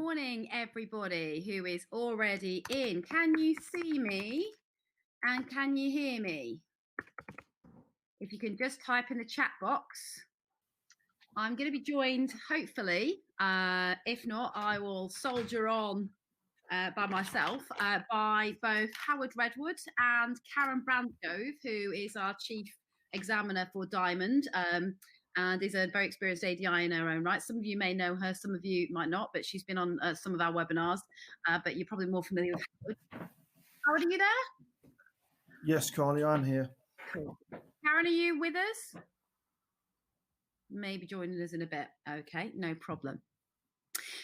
morning, everybody who is already in. Can you see me and can you hear me? If you can just type in the chat box. I'm going to be joined, hopefully, if not, I will soldier on by myself, by both Howard Redwood and Karen Brandgrove, who is our Chief Examiner for Diamond. And is a very experienced ADI in her own right. Some of you may know her, some of you might not, but she's been on some of our webinars, but you're probably more familiar with Howard. Howard, are you there? Yes, Carly, I'm here. Cool. Karen, are you with us? Maybe joining us in a bit. Okay, no problem.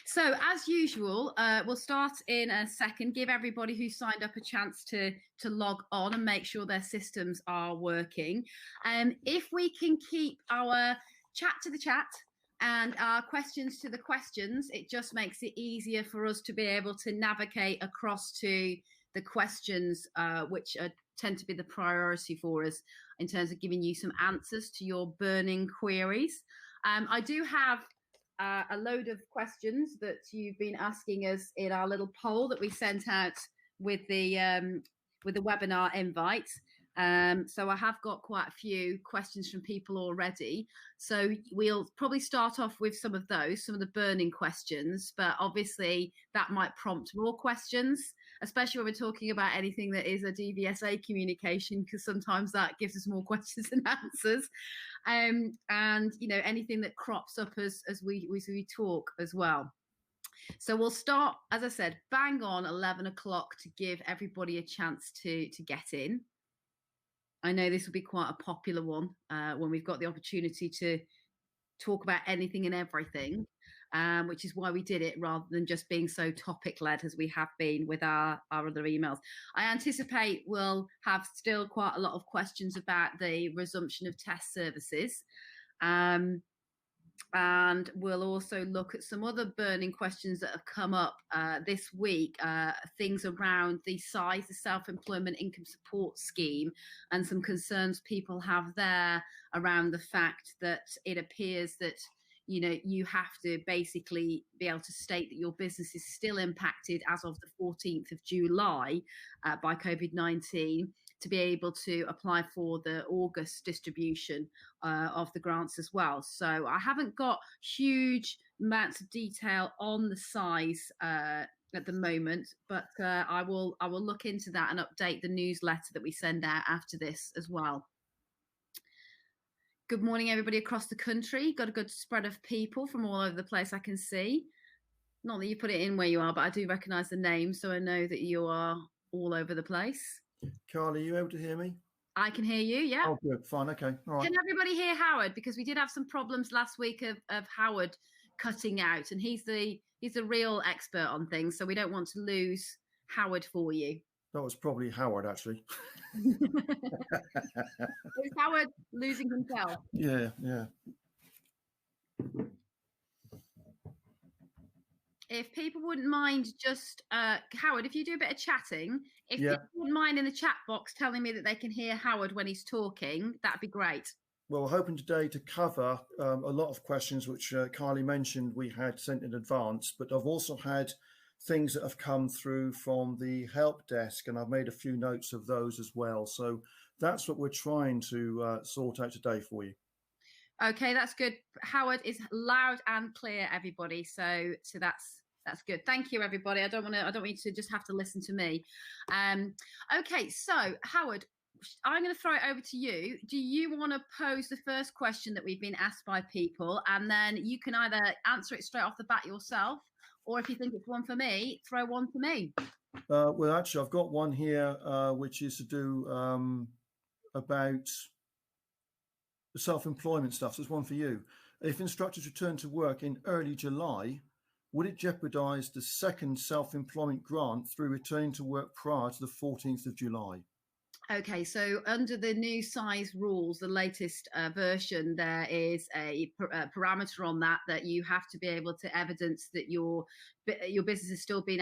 So as usual, we'll start in a second, give everybody who signed up a chance to log on and make sure their systems are working. If we can keep our chat to the chat and our questions to the questions, it just makes it easier for us to be able to navigate across to the questions, which tend to be the priority for us in terms of giving you some answers to your burning queries. I do have a load of questions that you've been asking us in our little poll that we sent out with the webinar invite. So I have got quite a few questions from people already. So we'll probably start off with some of those, some of the burning questions, but obviously that might prompt more questions, especially when we're talking about anything that is a DVSA communication, because sometimes that gives us more questions and answers. And you know, anything that crops up as we talk as well. So we'll start, as I said, bang on 11 o'clock to give everybody a chance to get in. I know this will be quite a popular one when we've got the opportunity to talk about anything and everything, which is why we did it rather than just being so topic led as we have been with our other emails. I anticipate we'll have still quite a lot of questions about the resumption of test services. And we'll also look at some other burning questions that have come up this week, things around the size of self-employment income support scheme and some concerns people have there around the fact that it appears that, you know, you have to basically be able to state that your business is still impacted as of the 14th of July by COVID-19 to be able to apply for the August distribution of the grants as well. So I haven't got huge amounts of detail on the size at the moment, but I will look into that and update the newsletter that we send out after this as well. Good morning, everybody across the country. Got a good spread of people from all over the place I can see. Not that you put it in where you are, but I do recognise the name, so I know that you are all over the place. Carly, are you able to hear me? I can hear you, yeah. Oh, good, fine, okay, all right. Can everybody hear Howard? Because we did have some problems last week of Howard cutting out, and he's the real expert on things, so we don't want to lose Howard for you. That was probably Howard, actually. Is Howard losing himself? Yeah, yeah. If people wouldn't mind just, Howard, if you do a bit of chatting, if people wouldn't mind in the chat box telling me that they can hear Howard when he's talking, that'd be great. Well, we're hoping today to cover a lot of questions which Carly mentioned we had sent in advance, but I've also had things that have come through from the help desk, and I've made a few notes of those as well. So that's what we're trying to sort out today for you. Okay, that's good. Howard is loud and clear, everybody. So that's good. Thank you, everybody. I don't want you to just have to listen to me. Okay, so Howard, I'm going to throw it over to you. Do you want to pose the first question that we've been asked by people, and then you can either answer it straight off the bat yourself, or if you think it's one for me, throw one for me. Well, actually, I've got one here, which is to do about the self-employment stuff. So it's one for you. If instructors return to work in early July, would it jeopardize the second self-employment grant through returning to work prior to the 14th of July? Okay, so under the new size rules, the latest version, there is a parameter on that you have to be able to evidence that your business is still being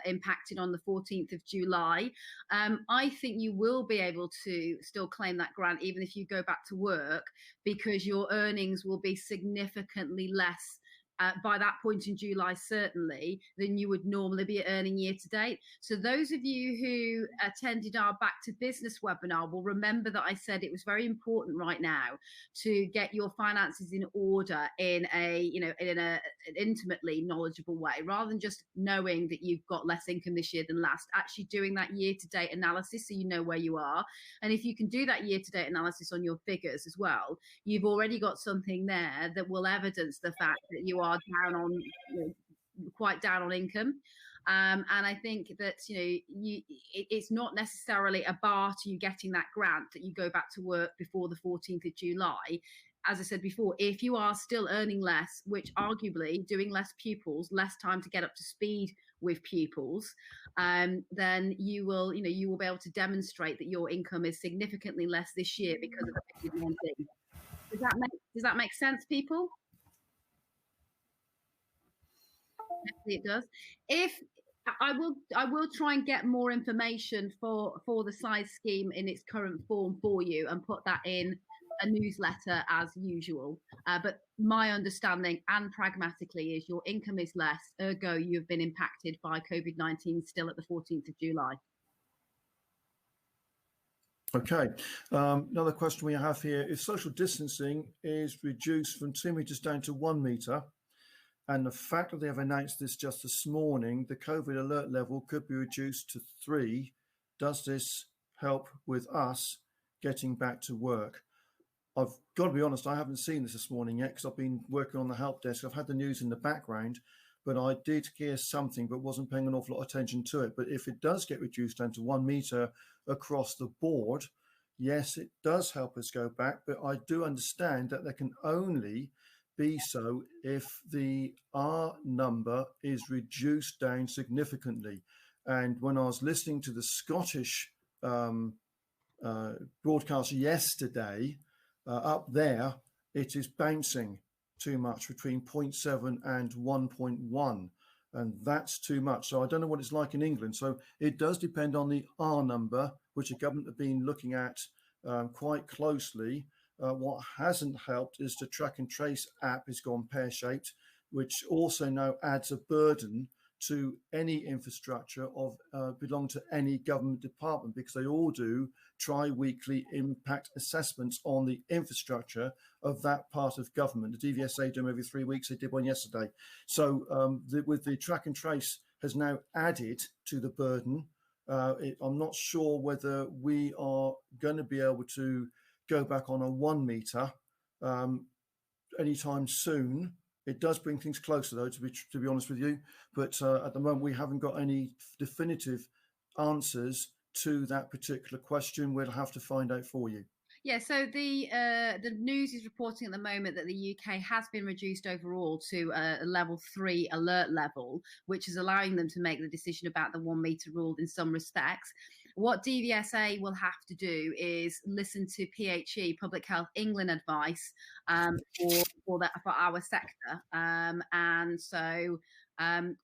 impacted on the 14th of July. I think you will be able to still claim that grant even if you go back to work, because your earnings will be significantly less by that point in July, certainly, than you would normally be earning year to date. So those of you who attended our Back to Business webinar will remember that I said it was very important right now to get your finances in order in a, an intimately knowledgeable way, rather than just knowing that you've got less income this year than last, actually doing that year to date analysis so you know where you are. And if you can do that year to date analysis on your figures as well, you've already got something there that will evidence the fact that you are down on, quite down on income. And I think that, it's not necessarily a bar to you getting that grant that you go back to work before the 14th of July. As I said before, if you are still earning less, which arguably doing less pupils, less time to get up to speed with pupils, then you will be able to demonstrate that your income is significantly less this year because of the COVID-19. Does that make sense, people? It does. If I will try and get more information for the size scheme in its current form for you and put that in a newsletter as usual. But my understanding and pragmatically is your income is less, ergo you've been impacted by COVID-19 still at the 14th of July. Okay, another question we have here is social distancing is reduced from 2 meters down to 1 meter. And the fact that they have announced this just this morning, the COVID alert level could be reduced to 3. Does this help with us getting back to work? I've got to be honest, I haven't seen this morning yet because I've been working on the help desk. I've had the news in the background, but I did hear something but wasn't paying an awful lot of attention to it. But if it does get reduced down to 1 meter across the board, yes, it does help us go back. But I do understand that there can only be so if the R number is reduced down significantly. And when I was listening to the Scottish broadcast yesterday, up there, it is bouncing too much between 0.7 and 1.1. And that's too much. So I don't know what it's like in England. So it does depend on the R number, which the government have been looking at quite closely. What hasn't helped is the track and trace app has gone pear-shaped, which also now adds a burden to any infrastructure of belong to any government department, because they all do tri-weekly impact assessments on the infrastructure of that part of government. The DVSA do them every 3 weeks. They did one yesterday. So with the track and trace has now added to the burden. I'm not sure whether we are going to be able to go back on a 1 meter anytime soon. It does bring things closer, though, to be honest with you. But at the moment, we haven't got any definitive answers to that particular question. We'll have to find out for you. Yeah, so the news is reporting at the moment that the UK has been reduced overall to a level 3 alert level, which is allowing them to make the decision about the 1 meter rule in some respects. What DVSA will have to do is listen to PHE, Public Health England advice for our sector, and so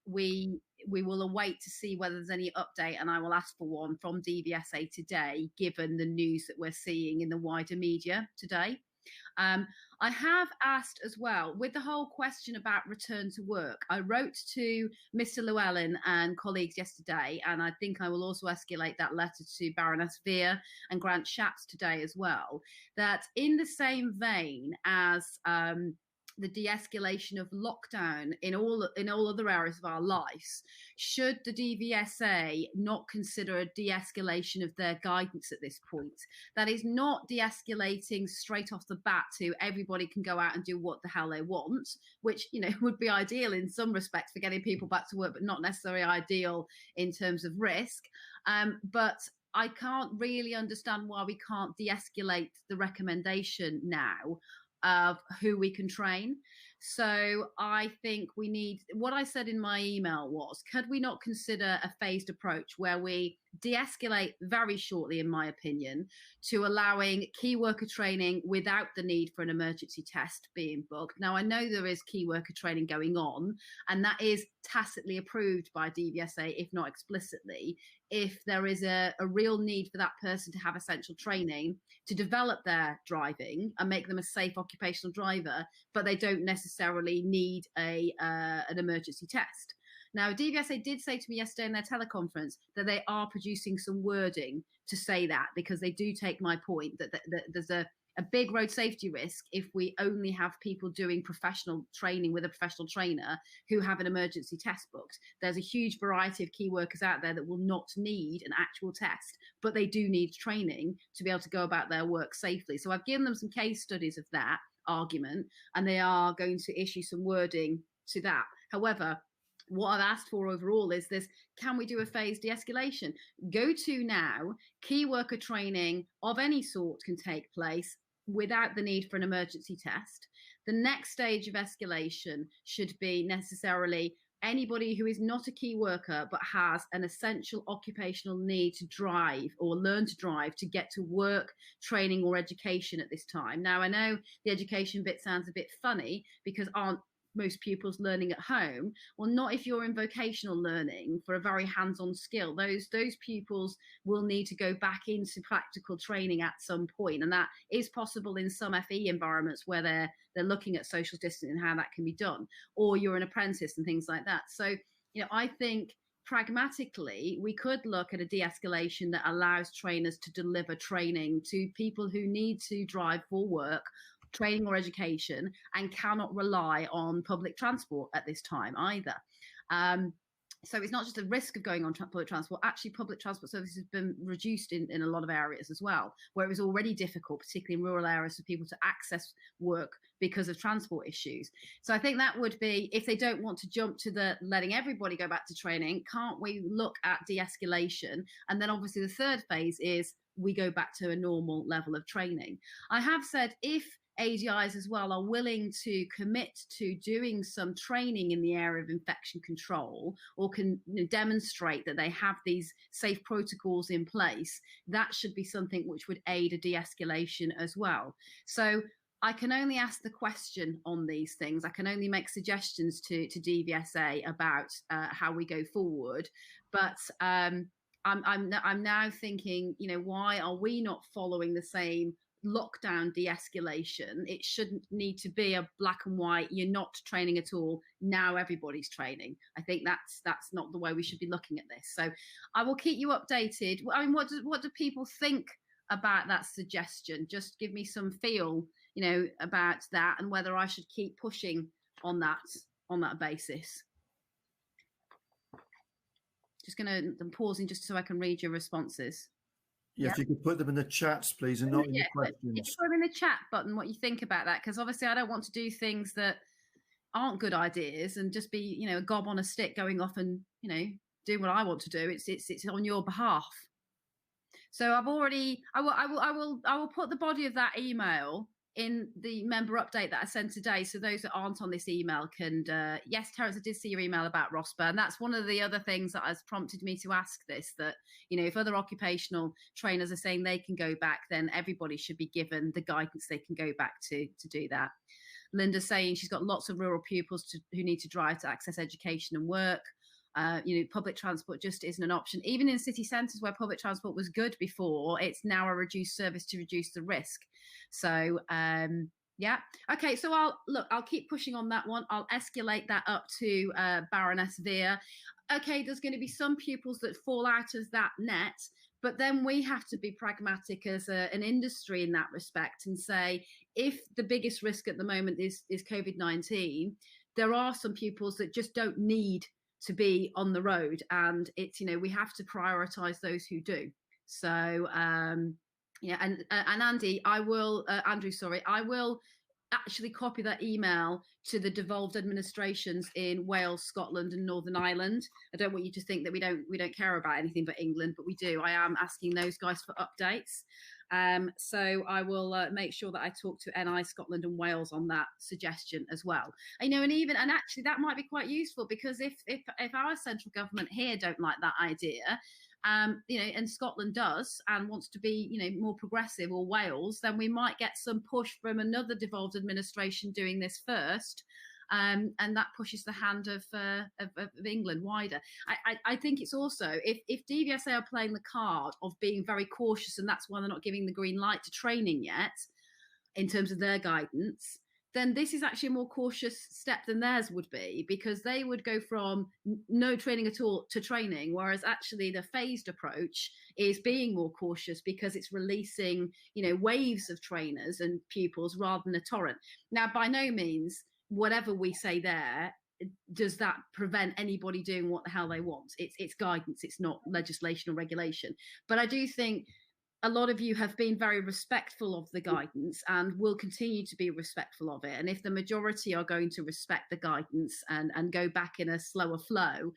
we will await to see whether there's any update, and I will ask for one from DVSA today, given the news that we're seeing in the wider media today. I have asked as well, with the whole question about return to work, I wrote to Mr. Llewellyn and colleagues yesterday, and I think I will also escalate that letter to Baroness Veer and Grant Shapps today as well, that in the same vein as the de-escalation of lockdown in all other areas of our lives, should the DVSA not consider a de-escalation of their guidance at this point? That is not de-escalating straight off the bat to everybody can go out and do what the hell they want, which would be ideal in some respects for getting people back to work, but not necessarily ideal in terms of risk. But I can't really understand why we can't de-escalate the recommendation now of who we can train. So I think we need, what I said in my email was, could we not consider a phased approach where we de-escalate very shortly, in my opinion, to allowing key worker training without the need for an emergency test being booked? Now, I know there is key worker training going on, and that is tacitly approved by DVSA, if not explicitly, if there is a real need for that person to have essential training to develop their driving and make them a safe occupational driver, but they don't necessarily need an emergency test. Now, DVSA did say to me yesterday in their teleconference that they are producing some wording to say that, because they do take my point that there's a big road safety risk if we only have people doing professional training with a professional trainer who have an emergency test booked. There's a huge variety of key workers out there that will not need an actual test, but they do need training to be able to go about their work safely. So I've given them some case studies of that argument, and they are going to issue some wording to that. However, what I've asked for overall is this: can we do a phased de-escalation? Go to now, key worker training of any sort can take place without the need for an emergency test. The next stage of escalation should be necessarily anybody who is not a key worker but has an essential occupational need to drive or learn to drive to get to work, training or education at this time. Now, I know the education bit sounds a bit funny because aren't most pupils learning at home? Well, not if you're in vocational learning for a very hands-on skill. Those pupils will need to go back into practical training at some point, and that is possible in some FE environments where they're looking at social distancing and how that can be done, or you're an apprentice and things like that. So, I think pragmatically, we could look at a de-escalation that allows trainers to deliver training to people who need to drive for work, training or education, and cannot rely on public transport at this time either. So it's not just a risk of going on public transport. Actually, public transport services has been reduced in a lot of areas as well, where it was already difficult, particularly in rural areas, for people to access work because of transport issues. So I think that would be, if they don't want to jump to the letting everybody go back to training, can't we look at de-escalation? And then obviously the third phase is we go back to a normal level of training. I have said if ADIs as well are willing to commit to doing some training in the area of infection control, or can demonstrate that they have these safe protocols in place, that should be something which would aid a de-escalation as well. So I can only ask the question on these things. I can only make suggestions to DVSA about how we go forward. But I'm now thinking, why are we not following the same lockdown de-escalation? It shouldn't need to be a black and white, you're not training at all, now everybody's training. I think that's not the way we should be looking at this. So I will keep you updated. I mean, what do people think about that suggestion? Just give me some feel, about that, and whether I should keep pushing on that basis. I'm pausing just so I can read your responses. Yeah, if you could put them in the chats, please, and not in the questions. Put them in the chat button what you think about that, because obviously I don't want to do things that aren't good ideas and just be, a gob on a stick going off and, doing what I want to do. It's on your behalf. So I will put the body of that email in the member update that I sent today, so those that aren't on this email can yes, Terence, I did see your email about ROSPA, and that's one of the other things that has prompted me to ask this, that if other occupational trainers are saying they can go back, then everybody should be given the guidance they can go back to do that. Linda's saying she's got lots of rural pupils who need to drive to access education and work. Public transport just isn't an option. Even in city centres where public transport was good before, it's now a reduced service to reduce the risk. So, yeah. Okay, so I'll keep pushing on that one. I'll escalate that up to Baroness Veer. Okay, there's going to be some pupils that fall out of that net, but then we have to be pragmatic as an industry in that respect and say, if the biggest risk at the moment is COVID-19, there are some pupils that just don't need to be on the road, and it's we have to prioritize those who do. So yeah, and Andy, I will Andrew, sorry, I will actually copy that email to the devolved administrations in Wales, Scotland and Northern Ireland. I don't want you to think that we don't care about anything but England, but we do. I am asking those guys for updates. So I will make sure that I talk to NI Scotland and Wales on that suggestion as well. And actually that might be quite useful, because if our central government here don't like that idea, and Scotland does and wants to be, more progressive, or Wales, then we might get some push from another devolved administration doing this first. and that pushes the hand of England wider. I think it's also, if DVSA are playing the card of being very cautious, and that's why they're not giving the green light to training yet in terms of their guidance, then this is actually a more cautious step than theirs would be, because they would go from no training at all to training, whereas actually the phased approach is being more cautious because it's releasing, waves of trainers and pupils rather than a torrent. Now, by no means, whatever we say there, does that prevent anybody doing what the hell they want. It's guidance, it's not legislation or regulation. But I do think a lot of you have been very respectful of the guidance and will continue to be respectful of it. And if the majority are going to respect the guidance and go back in a slower flow,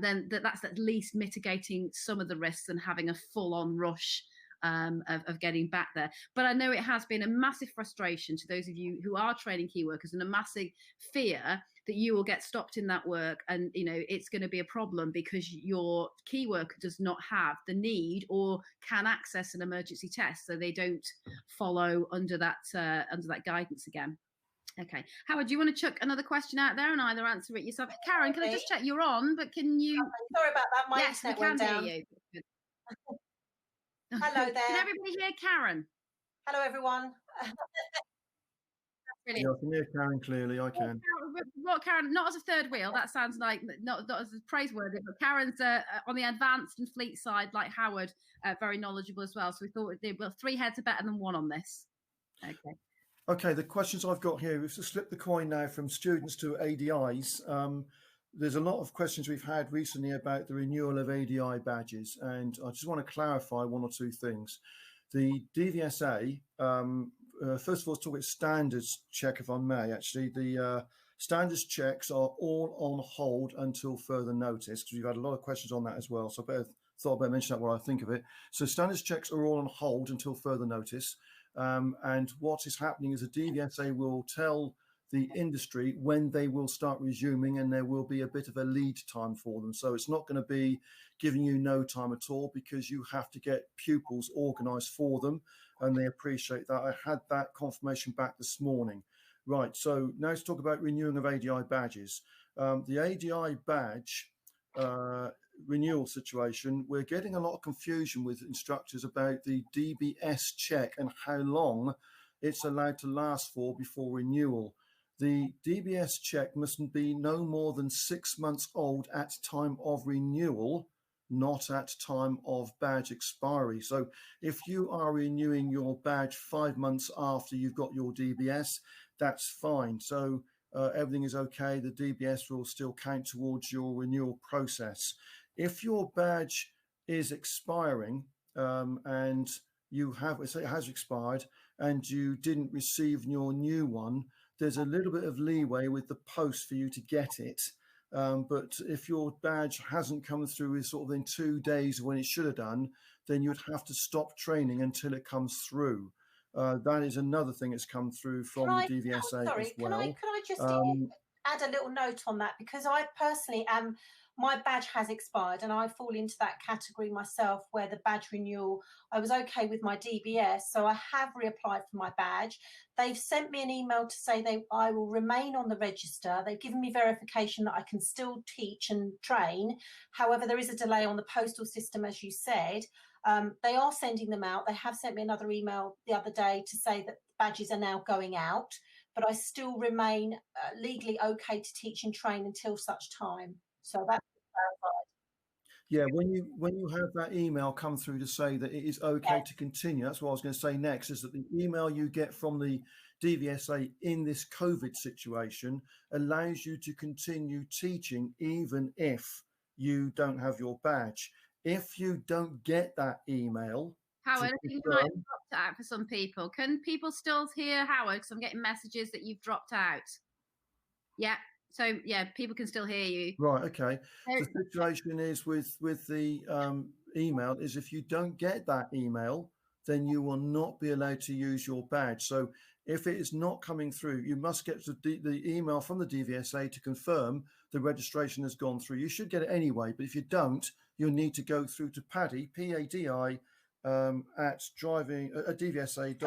then that's at least mitigating some of the risks and having a full-on rush of getting back there. But I know it has been a massive frustration to those of you who are training key workers, and a massive fear that you will get stopped in that work, and it's going to be a problem because your key worker does not have the need or can access an emergency test, so they don't follow under that guidance again. Okay, Howard, do you want to chuck another question out there and either answer it yourself? Karen, can I just check you're on? But can you? Sorry about that. My yes, we internet can went down. hear you. Hello there. Can everybody hear Karen? Hello, everyone. Yeah, I can hear Karen clearly. I can. What, Karen? Not as a third wheel. That sounds like not as praiseworthy. But Karen's on the advanced and fleet side, like Howard, very knowledgeable as well. So we thought well, 3 heads are better than 1 on this. Okay. Okay. The questions I've got here. We've flipped the coin now from students to ADIs. There's a lot of questions we've had recently about the renewal of ADI badges, and I just want to clarify 1 or 2 things. The DVSA, first of all, let's talk about standards check, if I may. Actually, the standards checks are all on hold until further notice, because we've had a lot of questions on that as well. So I thought I'd better mention that while I think of it. So standards checks are all on hold until further notice. And what is happening is the DVSA will tell the industry when they will start resuming, and there will be a bit of a lead time for them. So it's not going to be giving you no time at all, because you have to get pupils organised for them, and they appreciate that. I had that confirmation back this morning. Right, so now let's talk about renewing of ADI badges. The ADI badge renewal situation, we're getting a lot of confusion with instructors about the DBS check and how long it's allowed to last for before renewal. The DBS check mustn't be no more than 6 months old at time of renewal, not at time of badge expiry. So if you are renewing your badge 5 months after you've got your DBS, that's fine. So everything is okay. The DBS will still count towards your renewal process. If your badge is expiring and you have, say it has expired and you didn't receive your new one, there's a little bit of leeway with the post for you to get it. But if your badge hasn't come through sort of in 2 days when it should have done, then you'd have to stop training until it comes through. That is another thing that's come through from the DVSA as well. Can I just add a little note on that? Because I personally am, my badge has expired and I fall into that category myself where the badge renewal, I was okay with my DBS, so I have reapplied for my badge. They've sent me an email to say I will remain on the register. They've given me verification that I can still teach and train. However, there is a delay on the postal system, as you said. They are sending them out. They have sent me another email the other day to say that badges are now going out, but I still remain legally okay to teach and train until such time. So that's clarified. Yeah, when you have that email come through to say that it is okay to continue, that's what I was going to say next, is that the email you get from the DVSA in this COVID situation allows you to continue teaching even if you don't have your badge. If you don't get that email, Howard, I think you might have dropped out for some people. Can people still hear Howard? Because I'm getting messages that you've dropped out. Yeah. So yeah, people can still hear you. Right. Okay. The situation is with the email is if you don't get that email, then you will not be allowed to use your badge. So if it is not coming through, you must get the email from the DVSA to confirm the registration has gone through. You should get it anyway, but if you don't, you'll need to go through to Paddy, PADI, at driving at dvsa.gov.uk,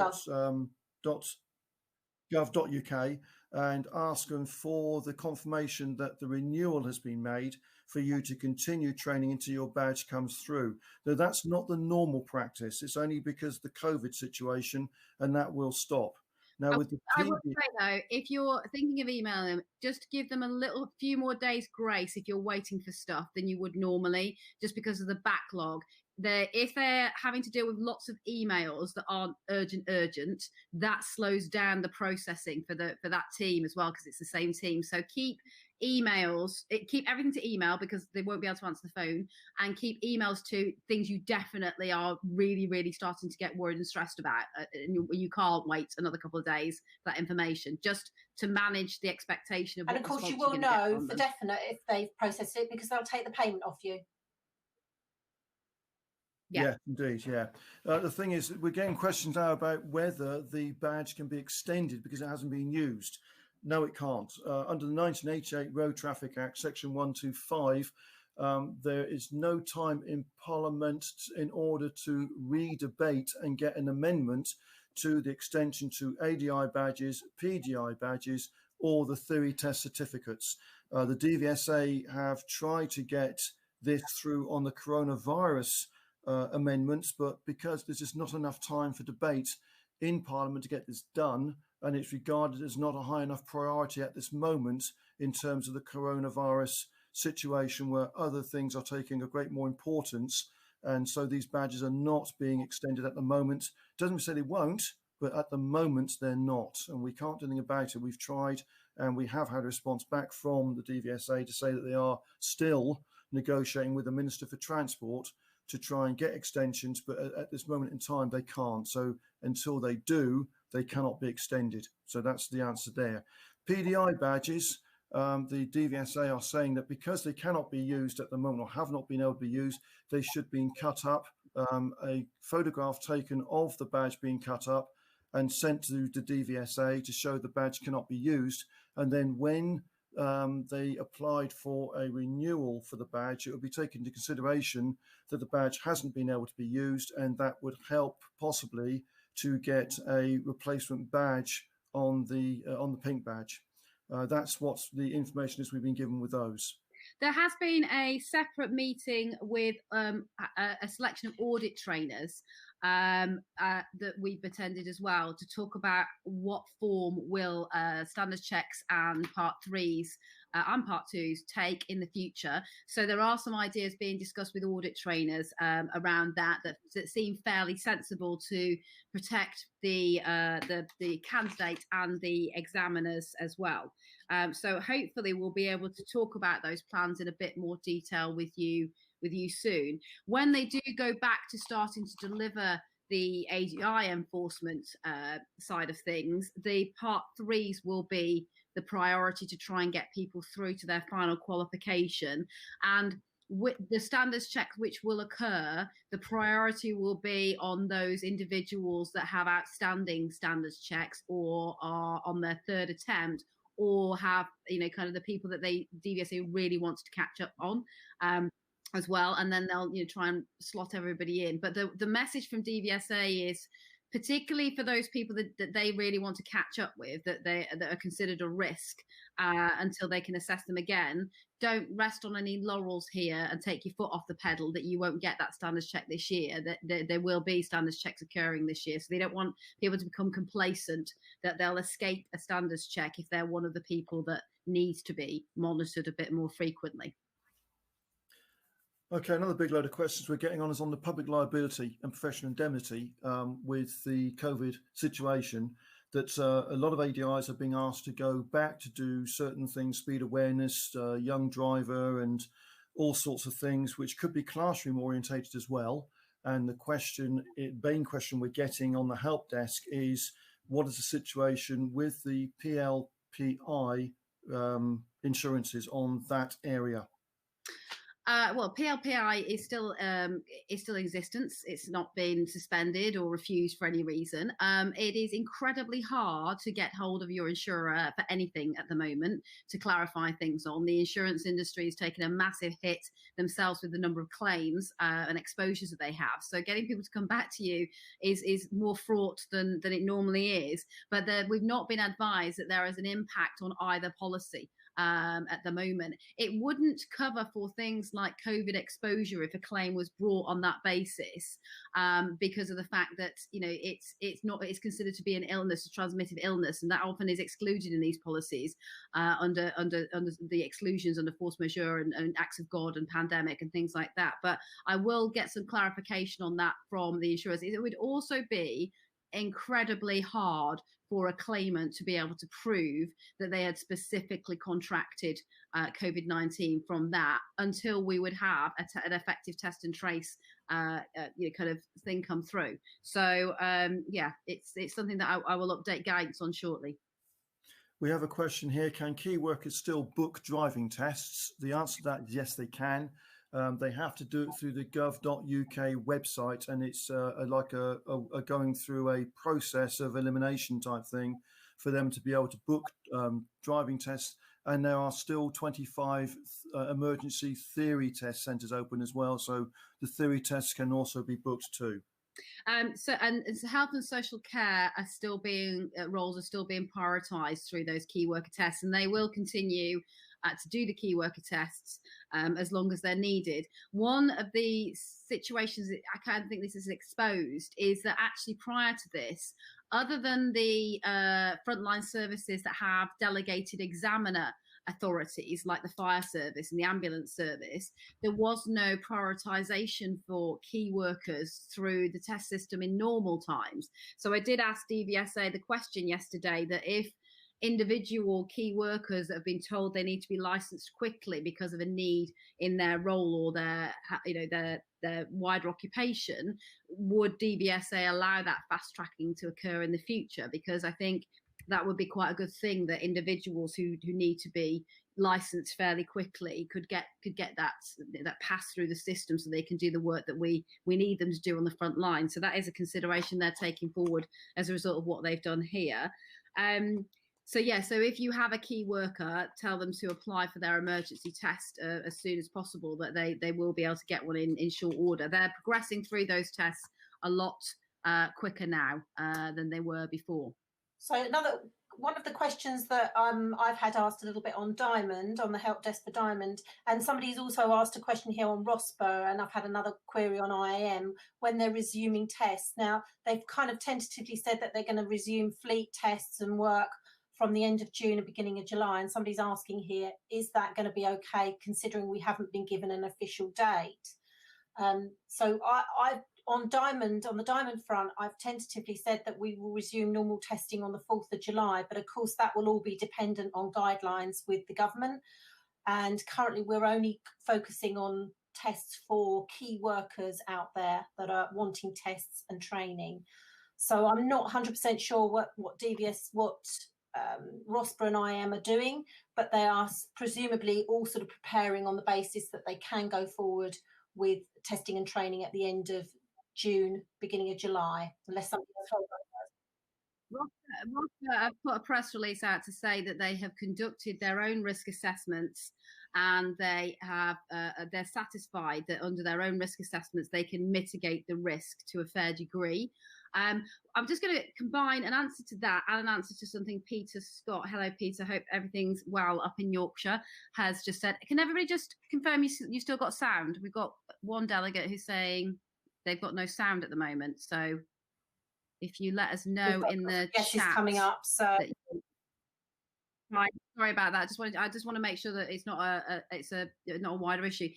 and ask them for the confirmation that the renewal has been made for you to continue training until your badge comes through. Now, that's not the normal practice. It's only because of the COVID situation, and that will stop. Now, with the I would say though, if you're thinking of emailing them, just give them a few more days grace if you're waiting for stuff than you would normally, just because of the backlog. If they're having to deal with lots of emails that aren't urgent, that slows down the processing for that team as well, because it's the same team. So keep everything to email, because they won't be able to answer the phone, and keep emails to things you definitely are really, really starting to get worried and stressed about, and you can't wait another couple of days for that information, just to manage the expectation of what. And of course you will know for definite if they've processed it, because they'll take the payment off you. Yeah, indeed. Yeah. The thing is, we're getting questions now about whether the badge can be extended because it hasn't been used. No, it can't. Under the 1988 Road Traffic Act, Section 125, there is no time in Parliament in order to re-debate and get an amendment to the extension to ADI badges, PDI badges, or the theory test certificates. The DVSA have tried to get this through on the coronavirus amendments, but because there's just not enough time for debate in Parliament to get this done, and it's regarded as not a high enough priority at this moment in terms of the coronavirus situation, where other things are taking a great more importance, and so these badges are not being extended at the moment. Doesn't say they won't, but at the moment they're not, and we can't do anything about it. We've tried, and we have had a response back from the DVSA to say that they are still negotiating with the Minister for Transport to try and get extensions, but at this moment in time, they can't. So until they do, they cannot be extended. So that's the answer there. PDI badges, the DVSA are saying that because they cannot be used at the moment, or have not been able to be used, they should be cut up, a photograph taken of the badge being cut up and sent to the DVSA to show the badge cannot be used. And then when they applied for a renewal for the badge, it would be taken into consideration that the badge hasn't been able to be used, and that would help possibly to get a replacement badge on the pink badge. That's what the information is we've been given with those. There has been a separate meeting with a selection of audit trainers that we've attended as well, to talk about what form will standards checks and part 3s and part 2s take in the future. So there are some ideas being discussed with audit trainers around that seem fairly sensible to protect the candidate and the examiners as well. So hopefully we'll be able to talk about those plans in a bit more detail with you soon. When they do go back to starting to deliver the ADI enforcement side of things, the part 3s will be the priority to try and get people through to their final qualification. And with the standards checks which will occur, the priority will be on those individuals that have outstanding standards checks or are on their 3rd attempt, or have, kind of the people that DVSA really wants to catch up on as well. And then they'll, try and slot everybody in. But the message from DVSA is, particularly for those people that they really want to catch up with, that are considered a risk until they can assess them again, don't rest on any laurels here and take your foot off the pedal that you won't get that standards check this year. That there will be standards checks occurring this year. So they don't want people to become complacent that they'll escape a standards check if they're one of the people that needs to be monitored a bit more frequently. Okay, another big load of questions we're getting on is on the public liability and professional indemnity with the COVID situation, that a lot of ADIs are being asked to go back to do certain things, speed awareness, young driver, and all sorts of things, which could be classroom orientated as well. And the main question we're getting on the help desk is, what is the situation with the PLPI insurances on that area? Well, PLPI is still in existence. It's not been suspended or refused for any reason. It is incredibly hard to get hold of your insurer for anything at the moment to clarify things on. The insurance industry has taken a massive hit themselves with the number of claims and exposures that they have. So getting people to come back to you is more fraught than it normally is. But we've not been advised that there is an impact on either policy. At the moment, it wouldn't cover for things like COVID exposure if a claim was brought on that basis, because of the fact that it's considered to be an illness, a transmitted illness, and that often is excluded in these policies under the exclusions under force majeure and acts of God and pandemic and things like that. But I will get some clarification on that from the insurers. It would also be incredibly hard for a claimant to be able to prove that they had specifically contracted COVID-19 from that until we would have an effective test and trace kind of thing come through. So it's something that I will update guidance on shortly. We have a question here. Can key workers still book driving tests? The answer to that is yes, they can. They have to do it through the gov.uk website, and it's like a going through a process of elimination type thing for them to be able to book driving tests. And there are still 25 emergency theory test centres open as well, so the theory tests can also be booked too. So health and social care are still being roles are still being prioritised through those key worker tests, and they will continue to do the key worker tests as long as they're needed. One of the situations that I kind of think this is exposed is that actually prior to this, other than the frontline services that have delegated examiner authorities like the fire service and the ambulance service, there was no prioritisation for key workers through the test system in normal times. So I did ask DVSA the question yesterday that if individual key workers that have been told they need to be licensed quickly because of a need in their role or their wider occupation, would DVSA allow that fast tracking to occur in the future? Because I think that would be quite a good thing, that individuals who need to be licensed fairly quickly could get that pass through the system so they can do the work that we need them to do on the front line. So that is a consideration they're taking forward as a result of what they've done here. So if you have a key worker, tell them to apply for their emergency test as soon as possible, that they will be able to get one in short order. They're progressing through those tests a lot quicker now than they were before. So one of the questions that I've had asked a little bit on Diamond, on the help desk for Diamond, and somebody's also asked a question here on ROSPA, and I've had another query on IAM, when they're resuming tests. Now, they've kind of tentatively said that they're going to resume fleet tests and work from the end of June and beginning of July, and somebody's asking here, is that going to be okay considering we haven't been given an official date? So on the Diamond front, I've tentatively said that we will resume normal testing on the 4th of July, but of course that will all be dependent on guidelines with the government. And currently we're only focusing on tests for key workers out there that are wanting tests and training. So I'm not 100% sure what ROSPA and IAM are doing, but they are presumably all sort of preparing on the basis that they can go forward with testing and training at the end of June, beginning of July, unless something else. ROSPA have put a press release out to say that they have conducted their own risk assessments, and they're satisfied that under their own risk assessments they can mitigate the risk to a fair degree. I'm just going to combine an answer to that and an answer to something Peter Scott, hello Peter, hope everything's well up in Yorkshire, has just said. Can everybody just confirm you still got sound? We've got one delegate who's saying they've got no sound at the moment, so if you let us know in the chat coming up. So right, sorry about that. I just want to make sure that it's not a wider issue.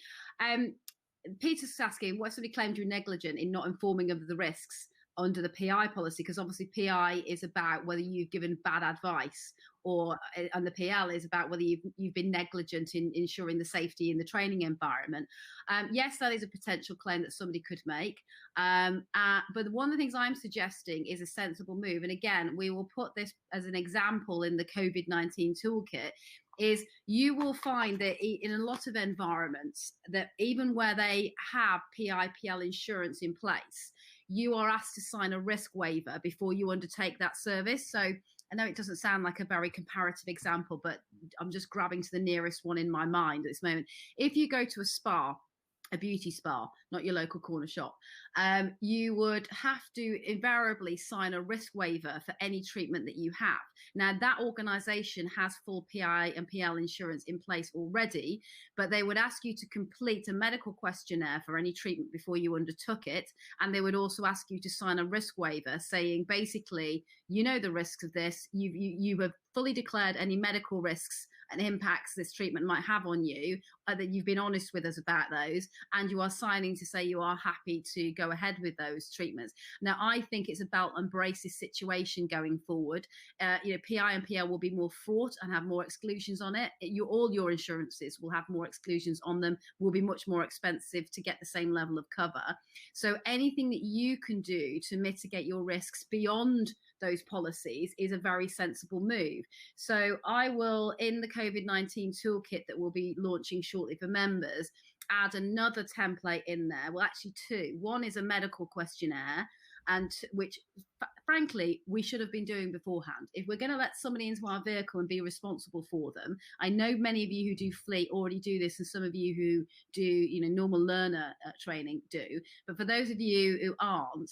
Peter's asking, what somebody claimed you're negligent in not informing of the risks under the PI policy, because obviously PI is about whether you've given bad advice and the PL is about whether you've been negligent in ensuring the safety in the training environment. Yes, that is a potential claim that somebody could make. But one of the things I'm suggesting is a sensible move. And again, we will put this as an example in the COVID-19 toolkit, is you will find that in a lot of environments that even where they have PIPL insurance in place, you are asked to sign a risk waiver before you undertake that service. So I know it doesn't sound like a very comparative example, but I'm just grabbing to the nearest one in my mind at this moment. If you go to a spa, a beauty spa, not your local corner shop, you would have to invariably sign a risk waiver for any treatment that you have. Now, that organisation has full PI and PL insurance in place already, but they would ask you to complete a medical questionnaire for any treatment before you undertook it. And they would also ask you to sign a risk waiver saying, basically, you know the risks of this, you have fully declared any medical risks and impacts this treatment might have on you, that you've been honest with us about those, and you are signing to say you are happy to go ahead with those treatments. Now, I think it's a belt and braces situation going forward. PI and PL will be more fraught and have more exclusions on it. All your insurances will have more exclusions on them, will be much more expensive to get the same level of cover. So anything that you can do to mitigate your risks beyond those policies is a very sensible move. So I will, in the COVID-19 toolkit that we'll be launching shortly for members, add another template in there. Well, actually two. One is a medical questionnaire, and which frankly we should have been doing beforehand. If we're going to let somebody into our vehicle and be responsible for them, I know many of you who do fleet already do this, and some of you who do normal learner training do, but for those of you who aren't,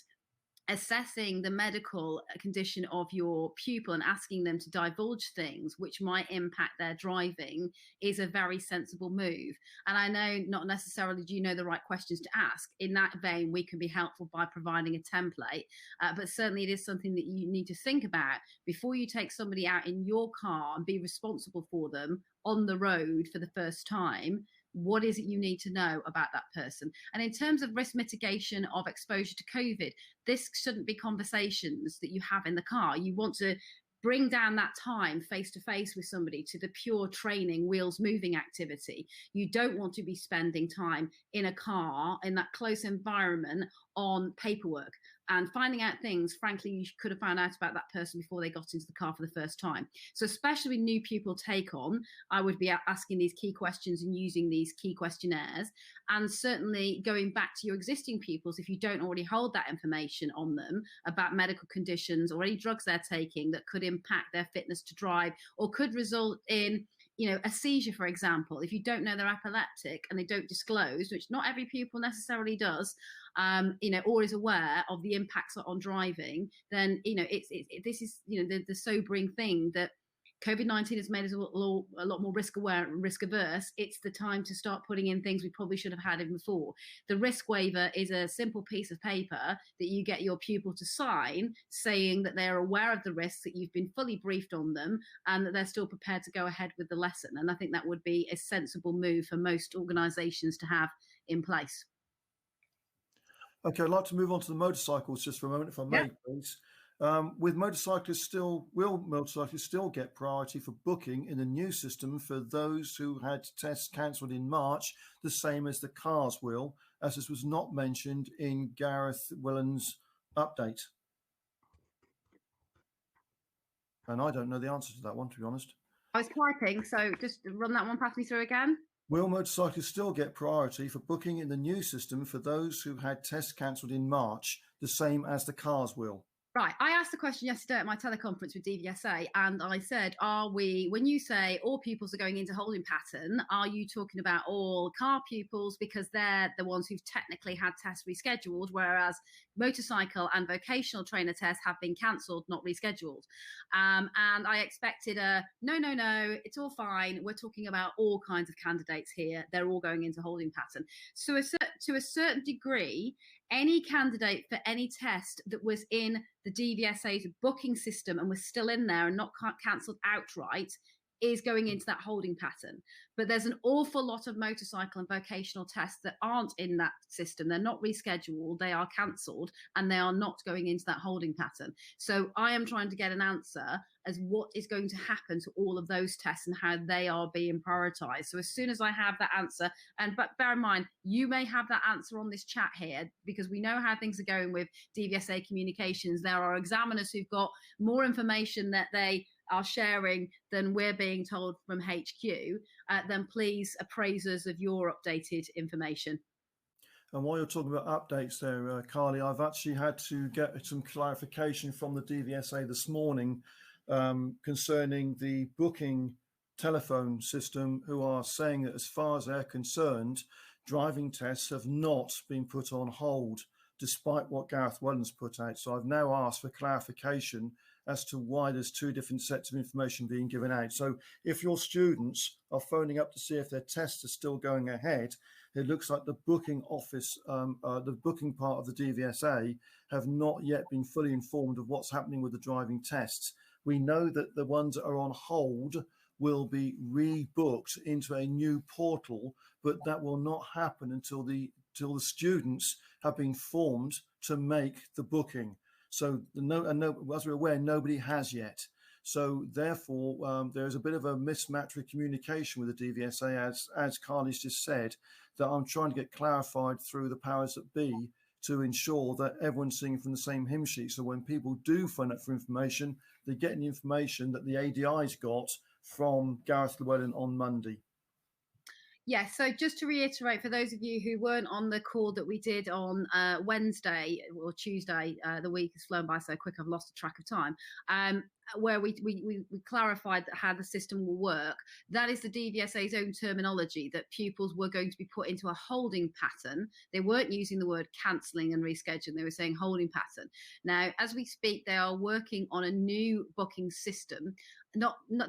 assessing the medical condition of your pupil and asking them to divulge things which might impact their driving is a very sensible move. And I know not necessarily do you know the right questions to ask. In that vein, we can be helpful by providing a template, but certainly it is something that you need to think about before you take somebody out in your car and be responsible for them on the road for the first time. What is it you need to know about that person? And in terms of risk mitigation of exposure to COVID, this shouldn't be conversations that you have in the car. You want to bring down that time face to face with somebody to the pure training, wheels moving activity. You don't want to be spending time in a car in that close environment on paperwork and finding out things, frankly, you could have found out about that person before they got into the car for the first time. So especially new pupil take on, I would be asking these key questions and using these key questionnaires. And certainly going back to your existing pupils, if you don't already hold that information on them about medical conditions or any drugs they're taking that could impact their fitness to drive or could result in a seizure, for example. If you don't know they're epileptic and they don't disclose, which not every pupil necessarily does, or is aware of the impacts on driving, then this is the sobering thing that COVID-19 has made us a lot more risk aware and risk averse. It's the time to start putting in things we probably should have had in before. The risk waiver is a simple piece of paper that you get your pupil to sign saying that they're aware of the risks, that you've been fully briefed on them, and that they're still prepared to go ahead with the lesson. And I think that would be a sensible move for most organisations to have in place. Okay, I'd like to move on to the motorcycles just for a moment, if I may, please. Will motorcyclists still get priority for booking in the new system for those who had tests cancelled in March, the same as the cars will, as this was not mentioned in Gareth Willen's update? And I don't know the answer to that one, to be honest. I was typing, so just run that one past me through again. Will motorcyclists still get priority for booking in the new system for those who had tests cancelled in March, the same as the cars will? Right. I asked the question yesterday at my teleconference with DVSA, and I said, when you say all pupils are going into holding pattern, are you talking about all car pupils because they're the ones who've technically had tests rescheduled, whereas motorcycle and vocational trainer tests have been cancelled, not rescheduled? And I expected no, it's all fine. We're talking about all kinds of candidates here. They're all going into holding pattern. So to a certain degree, any candidate for any test that was in the DVSA's booking system and was still in there and not cancelled outright is going into that holding pattern. But there's an awful lot of motorcycle and vocational tests that aren't in that system. They're not rescheduled, they are cancelled, and they are not going into that holding pattern. So I am trying to get an answer as what is going to happen to all of those tests and how they are being prioritized. So as soon as I have that answer, but bear in mind, you may have that answer on this chat here, because we know how things are going with DVSA communications. There are examiners who've got more information that they are sharing than we're being told from HQ. Then please appraise us of your updated information. And while you're talking about updates there, Carly, I've actually had to get some clarification from the DVSA this morning concerning the booking telephone system, who are saying that as far as they're concerned, driving tests have not been put on hold, despite what Gareth Wellens put out. So I've now asked for clarification as to why there's two different sets of information being given out. So if your students are phoning up to see if their tests are still going ahead, it looks like the booking office, the booking part of the DVSA, have not yet been fully informed of what's happening with the driving tests. We know that the ones that are on hold will be rebooked into a new portal, but that will not happen until the students have been formed to make the booking. So as we're aware, nobody has yet. So therefore, there's a bit of a mismatch with communication with the DVSA, as Carly's just said, that I'm trying to get clarified through the powers that be to ensure that everyone's singing from the same hymn sheet. So when people do phone up for information, they're getting the information that the ADI's got from Gareth Llewellyn on Monday. Yeah, so just to reiterate, for those of you who weren't on the call that we did on Wednesday or Tuesday, the week has flown by so quick I've lost track of time, where we clarified how the system will work. That is the DVSA's own terminology, that pupils were going to be put into a holding pattern. They weren't using the word cancelling and rescheduling, they were saying holding pattern. Now, as we speak, they are working on a new booking system.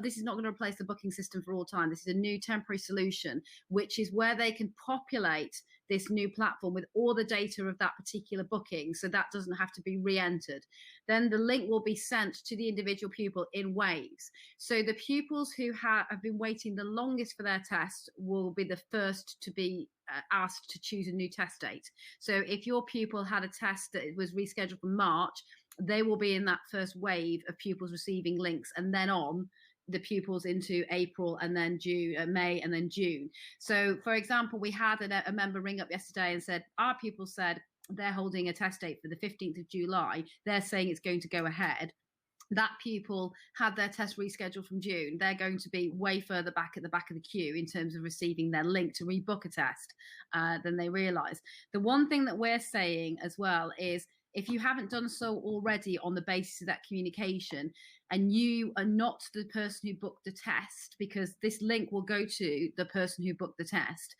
This is not going to replace the booking system for all time. This is a new temporary solution, which is where they can populate this new platform with all the data of that particular booking, so that doesn't have to be re-entered. Then the link will be sent to the individual pupil in waves. So the pupils who have been waiting the longest for their test will be the first to be asked to choose a new test date. So if your pupil had a test that was rescheduled for March, they will be in that first wave of pupils receiving links, and then on the pupils into April, and then June, May, and then June. So, for example, we had a member ring up yesterday and said, our pupils said they're holding a test date for the 15th of July. They're saying it's going to go ahead. That pupil had their test rescheduled from June. They're going to be way further back at the back of the queue in terms of receiving their link to rebook a test than they realise. The one thing that we're saying as well is, if you haven't done so already on the basis of that communication, and you are not the person who booked the test, because this link will go to the person who booked the test,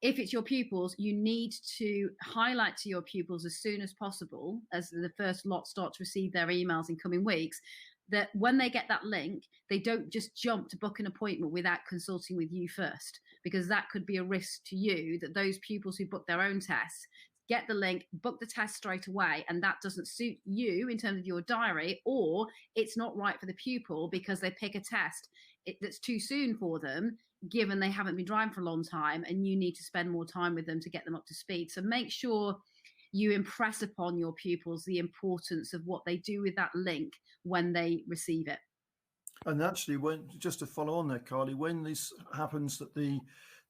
if it's your pupils, you need to highlight to your pupils as soon as possible, as the first lot start to receive their emails in coming weeks, that when they get that link, they don't just jump to book an appointment without consulting with you first, because that could be a risk to you, that those pupils who book their own tests get the link, book the test straight away, and that doesn't suit you in terms of your diary, or it's not right for the pupil because they pick a test that's too soon for them, given they haven't been driving for a long time, and you need to spend more time with them to get them up to speed. So make sure you impress upon your pupils the importance of what they do with that link when they receive it. And actually, just to follow on there, Carly, when this happens, that the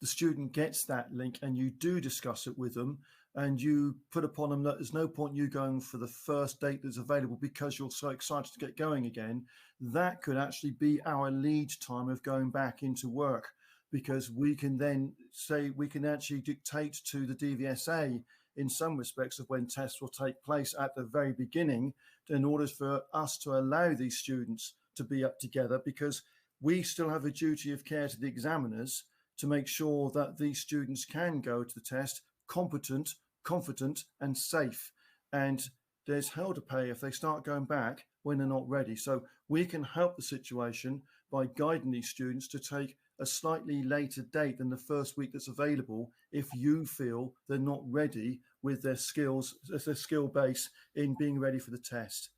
student gets that link and you do discuss it with them, and you put upon them that there's no point you going for the first date that's available because you're so excited to get going again, that could actually be our lead time of going back into work, because we can then say, we can actually dictate to the DVSA in some respects of when tests will take place at the very beginning, in order for us to allow these students to be up together, because we still have a duty of care to the examiners to make sure that these students can go to the test competent, confident, and safe. And there's hell to pay if they start going back when they're not ready. So we can help the situation by guiding these students to take a slightly later date than the first week that's available, if you feel they're not ready with their skills, their skill base in being ready for the test.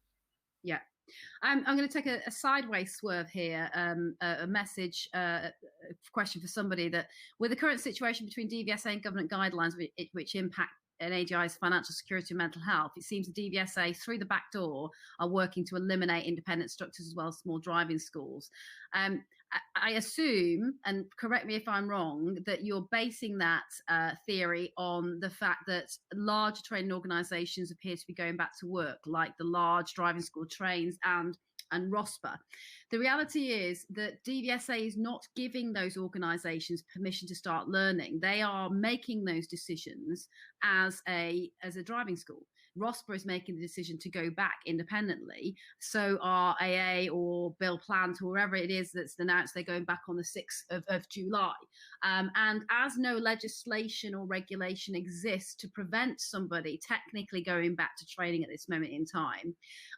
Yeah. I'm going to take a sideways swerve here, a message, a question for somebody that with the current situation between DVSA and government guidelines which impact an AGI's financial security and mental health, it seems the DVSA through the back door are working to eliminate independent instructors as well as small driving schools. I assume, and correct me if I'm wrong, that you're basing that theory on the fact that large training organisations appear to be going back to work, like the large driving school trains and ROSPA. The reality is that DVSA is not giving those organisations permission to start learning. They are making those decisions as a driving school. ROSPA is making the decision to go back independently. So are AA or Bill Plant or whoever it is that's announced they're going back on the 6th of July. And as no legislation or regulation exists to prevent somebody technically going back to training at this moment in time,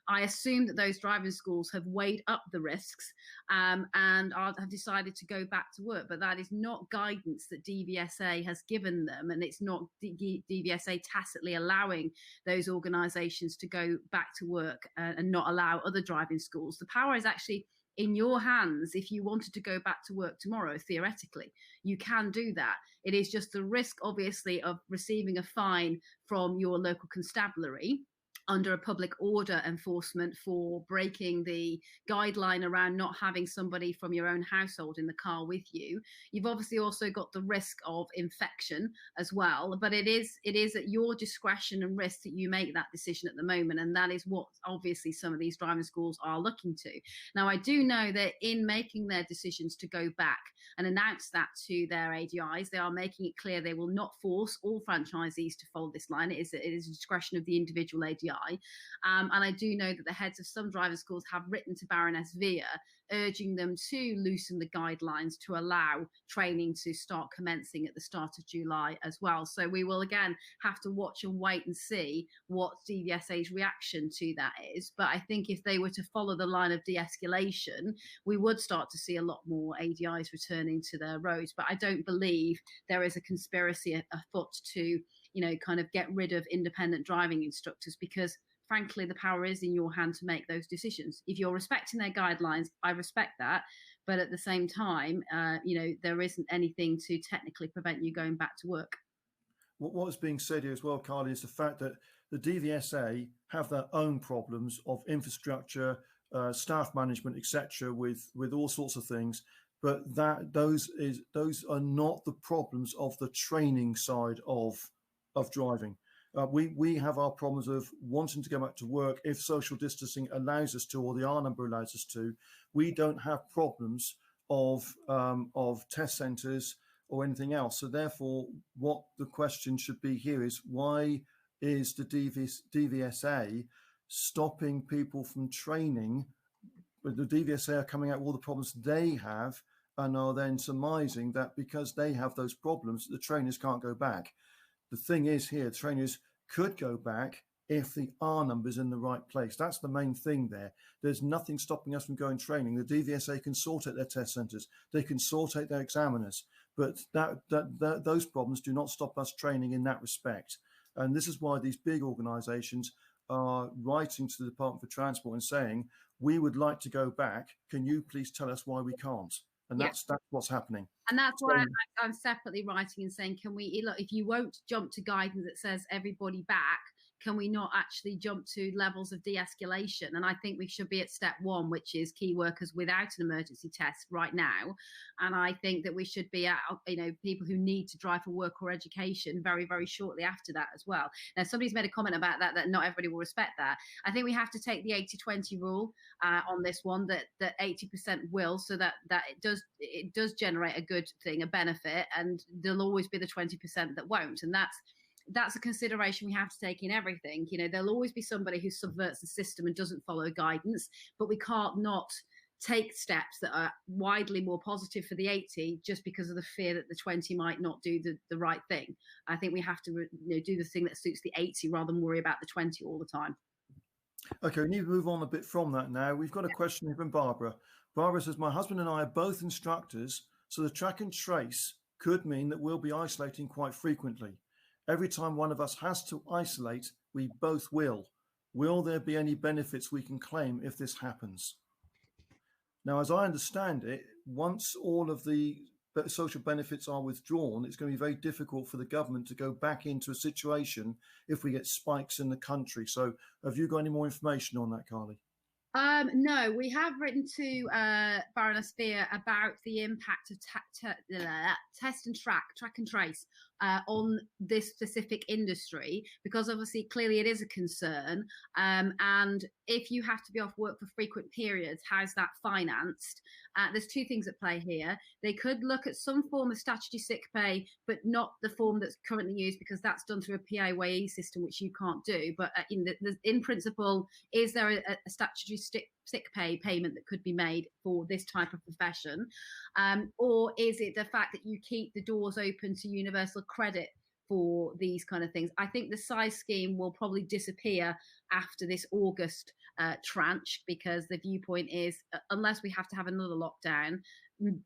I assume that those driving schools have weighed up the risks and have decided to go back to work. But that is not guidance that DVSA has given them, and it's not DVSA tacitly allowing those organisations to go back to work and not allow other driving schools. The power is actually in your hands. If you wanted to go back to work tomorrow, theoretically, you can do that. It is just the risk, obviously, of receiving a fine from your local constabulary under a public order enforcement for breaking the guideline around not having somebody from your own household in the car with you. You've obviously also got the risk of infection as well, but it is at your discretion and risk that you make that decision at the moment, and that is what obviously some of these driving schools are looking to. Now, I do know that in making their decisions to go back and announce that to their ADIs, they are making it clear they will not force all franchisees to follow this line. It is a discretion of the individual ADI. And I do know that the heads of some driving schools have written to Baroness Via urging them to loosen the guidelines to allow training to start commencing at the start of July as well. So we will again have to watch and wait and see what DVSA's reaction to that is. But I think if they were to follow the line of de-escalation, we would start to see a lot more ADIs returning to their roads. But I don't believe there is a conspiracy afoot to, kind of get rid of independent driving instructors, because frankly, the power is in your hand to make those decisions. If you're respecting their guidelines, I respect that. But at the same time, there isn't anything to technically prevent you going back to work. What is being said here as well, Carly, is the fact that the DVSA have their own problems of infrastructure, staff management, etc., with all sorts of things. But those are not the problems of the training side of driving. We have our problems of wanting to go back to work if social distancing allows us to, or the R number allows us to. We don't have problems of test centres or anything else. So therefore, what the question should be here is, why is the DVSA stopping people from training? But the DVSA are coming out with all the problems they have and are then surmising that because they have those problems, the trainers can't go back. The thing is here, trainers could go back if the R number's in the right place. That's the main thing there. There's nothing stopping us from going training. The DVSA can sort out their test centres. They can sort out their examiners. But those problems do not stop us training in that respect. And this is why these big organisations are writing to the Department for Transport and saying, we would like to go back. Can you please tell us why we can't? And that's what's happening. And that's why I'm separately writing and saying, can we, look, if you won't jump to guidance that says everybody back, can we not actually jump to levels of de-escalation? And I think we should be at step one, which is key workers without an emergency test right now. And I think that we should be at, people who need to drive for work or education very, very shortly after that as well. Now, somebody's made a comment about that not everybody will respect that. I think we have to take the 80-20 rule on this one, that 80% will, so that it does generate a good thing, a benefit, and there'll always be the 20% that won't. And that's a consideration we have to take in everything. There'll always be somebody who subverts the system and doesn't follow guidance, but we can't not take steps that are widely more positive for the 80 just because of the fear that the 20 might not do the right thing. I think we have to do the thing that suits the 80 rather than worry about the 20 all the time. Okay, we need to move on a bit from that now. We've got a question here from Barbara. Barbara says, my husband and I are both instructors, so the track and trace could mean that we'll be isolating quite frequently. Every time one of us has to isolate, we both will. Will there be any benefits we can claim if this happens? Now, as I understand it, once all of the social benefits are withdrawn, it's going to be very difficult for the government to go back into a situation if we get spikes in the country. So have you got any more information on that, Carly? No, we have written to Baroness Spear about the impact of test and track and trace on this specific industry, because obviously clearly it is a concern. And if you have to be off work for frequent periods, how's that financed? There's two things at play here. They could look at some form of statutory sick pay, but not the form that's currently used, because that's done through a PAYE system, which you can't do. But in principle, is there a statutory sick pay payment that could be made for this type of profession? Or is it the fact that you keep the doors open to universal credit for these kind of things? I think the size scheme will probably disappear after this August tranche, because the viewpoint is, unless we have to have another lockdown,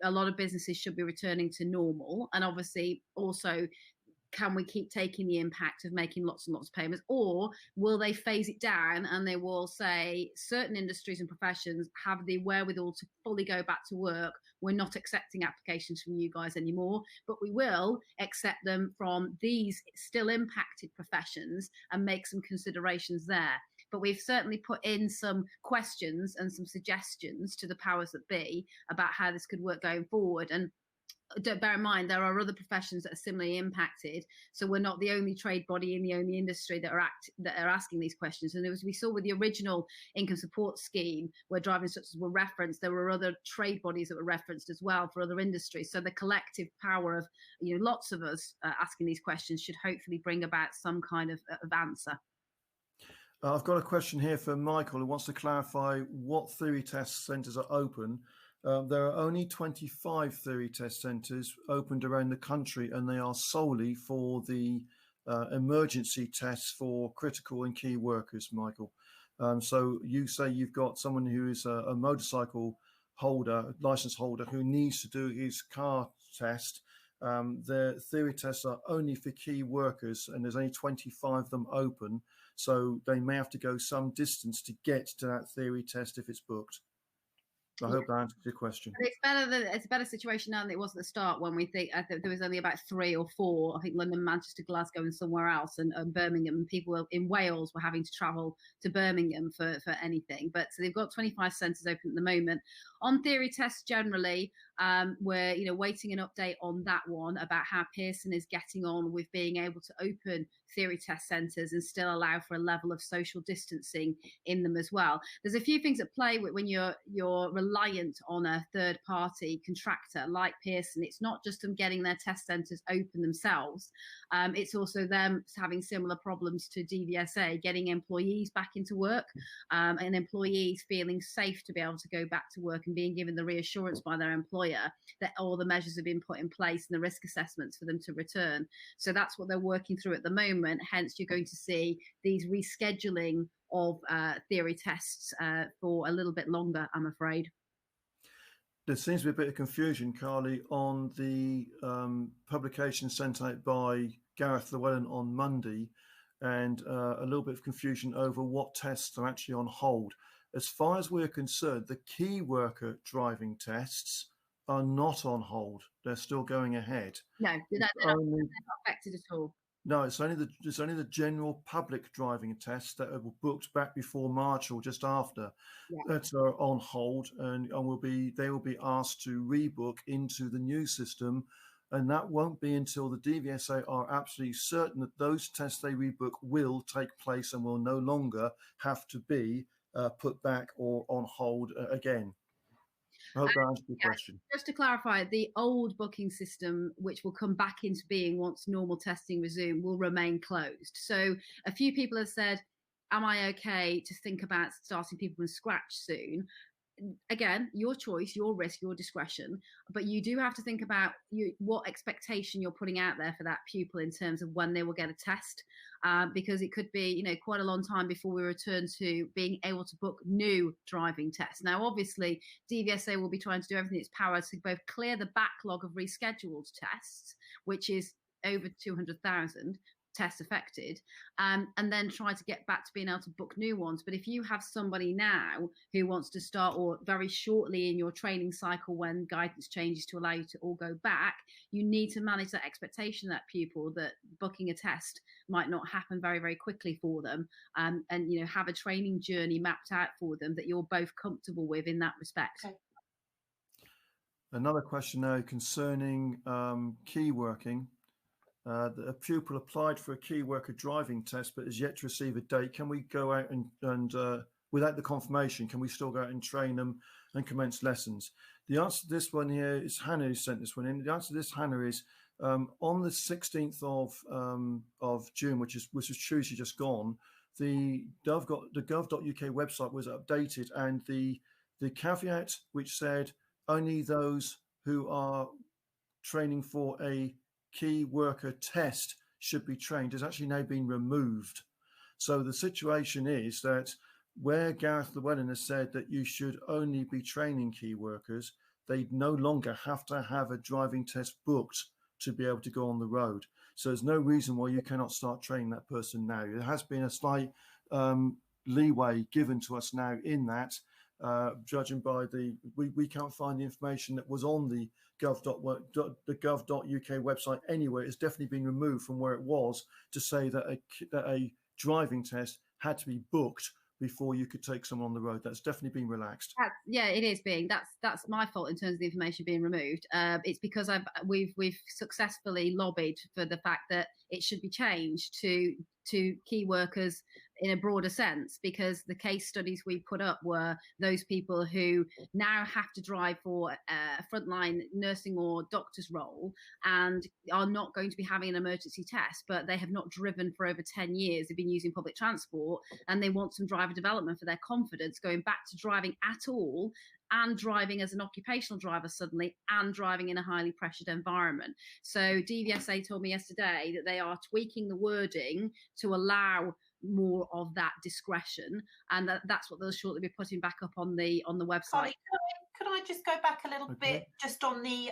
a lot of businesses should be returning to normal. And obviously also, can we keep taking the impact of making lots and lots of payments, or will they phase it down and they will say certain industries and professions have the wherewithal to fully go back to work? We're not accepting applications from you guys anymore, but we will accept them from these still impacted professions and make some considerations there. But we've certainly put in some questions and some suggestions to the powers that be about how this could work going forward. And don't bear in mind, there are other professions that are similarly impacted. So we're not the only trade body in the only industry that are asking these questions. And as we saw with the original income support scheme, where driving instructors were referenced, there were other trade bodies that were referenced as well for other industries. So the collective power of lots of us asking these questions should hopefully bring about some kind of answer. I've got a question here for Michael, who wants to clarify what theory test centres are open. There are only 25 theory test centres opened around the country, and they are solely for the emergency tests for critical and key workers, Michael. So you say you've got someone who is a motorcycle holder, license holder, who needs to do his car test. The theory tests are only for key workers, and there's only 25 of them open. So they may have to go some distance to get to that theory test if it's booked. I hope that answers your question. It's a better situation now than it was at the start, when I think there was only about 3 or 4. I think London, Manchester, Glasgow, and somewhere else, and Birmingham. People in Wales were having to travel to Birmingham for anything. But so they've got 25 centres open at the moment. On theory tests generally, we're waiting an update on that one about how Pearson is getting on with being able to open theory test centres and still allow for a level of social distancing in them as well. There's a few things at play when you're reliant on a third party contractor like Pearson. It's not just them getting their test centres open themselves. It's also them having similar problems to DVSA, getting employees back into work, and employees feeling safe to be able to go back to work and being given the reassurance by their employer that all the measures have been put in place and the risk assessments for them to return. So that's what they're working through at the moment. Hence, you're going to see these rescheduling of theory tests for a little bit longer, I'm afraid. There seems to be a bit of confusion, Carly, on the publication sent out by Gareth Llewellyn on Monday, and a little bit of confusion over what tests are actually on hold. As far as we're concerned, the key worker driving tests are not on hold. They're still going ahead. No, they're not affected at all. No, it's only the general public driving tests that were booked back before March or just after that are on hold, and they will be asked to rebook into the new system, and that won't be until the DVSA are absolutely certain that those tests they rebook will take place and will no longer have to be put back or on hold again. I hope that answers your question. Just to clarify, the old booking system, which will come back into being once normal testing resume, will remain closed. So a few people have said, am I okay to think about starting people from scratch soon? Again, your choice, your risk, your discretion, but you do have to think about what expectation you're putting out there for that pupil in terms of when they will get a test, because it could be quite a long time before we return to being able to book new driving tests. Now, obviously, DVSA will be trying to do everything in its power to both clear the backlog of rescheduled tests, which is over 200,000, tests affected, and then try to get back to being able to book new ones. But if you have somebody now who wants to start, or very shortly in your training cycle when guidance changes to allow you to all go back, you need to manage that expectation, that pupil, that booking a test might not happen very, very quickly for them, and have a training journey mapped out for them that you're both comfortable with in that respect. Okay. Another question now concerning key working. A pupil applied for a key worker driving test but has yet to receive a date. Can we go out and without the confirmation, can we still go out and train them and commence lessons? The answer to this one here is Hannah who sent this one in. The answer to this, Hannah, is on the 16th of June, which was Tuesday just gone, the gov.uk website was updated, and the caveat which said only those who are training for a key worker test should be trained has actually now been removed. So the situation is that where Gareth Llewellyn has said that you should only be training key workers, they no longer have to have a driving test booked to be able to go on the road. So there's no reason why you cannot start training that person now. There has been a slight leeway given to us now in that, judging by we can't find the information that was on the gov.uk website anywhere. It's definitely been removed from where it was to say that a driving test had to be booked before you could take someone on the road. That's definitely been relaxed. It is being. That's my fault in terms of the information being removed. It's because we've successfully lobbied for the fact that it should be changed to key workers in a broader sense, because the case studies we put up were those people who now have to drive for a frontline nursing or doctor's role and are not going to be having an emergency test, but they have not driven for over 10 years. They've been using public transport and they want some driver development for their confidence going back to driving at all, and driving as an occupational driver suddenly, and driving in a highly pressured environment. So DVSA told me yesterday that they are tweaking the wording to allow more of that discretion, and that's what they'll shortly be putting back up on the website. Holly, could I just go back a little bit just on the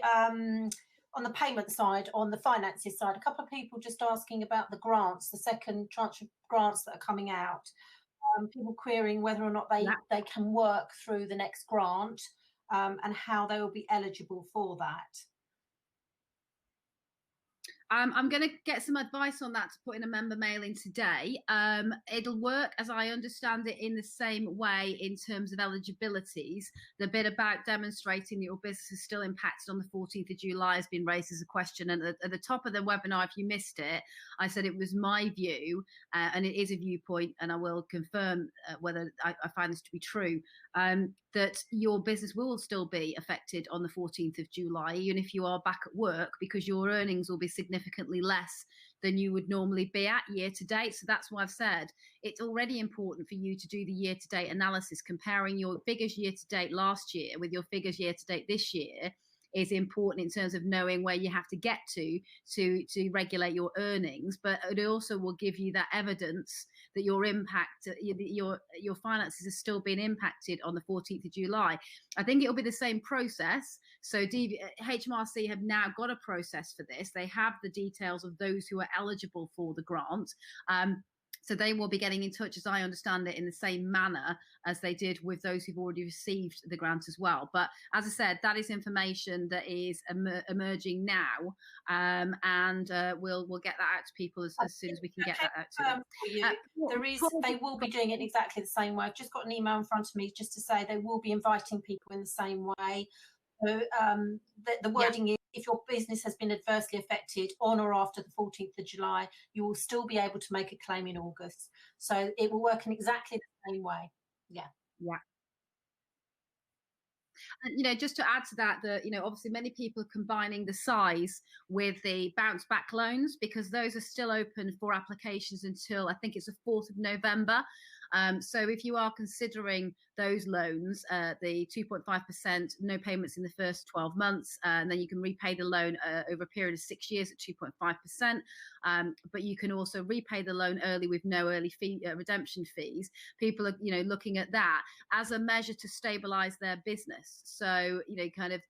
payment side, on the finances side? A couple of people just asking about the grants, the second tranche of grants that are coming out. People querying whether or not they can work through the next grant, and how they will be eligible for that. I'm going to get some advice on that to put in a member mailing today. It'll work, as I understand it, in the same way in terms of eligibilities. The bit about demonstrating that your business is still impacted on the 14th of July has been raised as a question. And at the top of the webinar, if you missed it, I said it was my view, and it is a viewpoint, and I will confirm whether I find this to be true, that your business will still be affected on the 14th of July, even if you are back at work, because your earnings will be significantly less than you would normally be at year to date. So that's why I've said it's already important for you to do the year to date analysis, comparing your figures year to date last year with your figures year to date this year is important in terms of knowing where you have to get to regulate your earnings, but it also will give you that evidence that your impact, your finances are still being impacted on the 14th of July. I think it'll be the same process. So HMRC have now got a process for this. They have the details of those who are eligible for the grant. So they will be getting in touch, as I understand it, in the same manner as they did with those who've already received the grant as well. But as I said, that is information that is emerging now, and we'll get that out to people as soon as we can get that out to them. They will be doing it exactly the same way. I've just got an email in front of me just to say they will be inviting people in the same way. So, the wording is, if your business has been adversely affected on or after the 14th of July, you will still be able to make a claim in August. So it will work in exactly the same way. Yeah. And, just to add to that, obviously many people are combining the size with the bounce back loans, because those are still open for applications until I think it's the 4th of November. So if you are considering those loans, the 2.5%, no payments in the first 12 months, and then you can repay the loan over a period of 6 years at 2.5%. But you can also repay the loan early with no early fee redemption fees. People are, looking at that as a measure to stabilize their business. So, kind of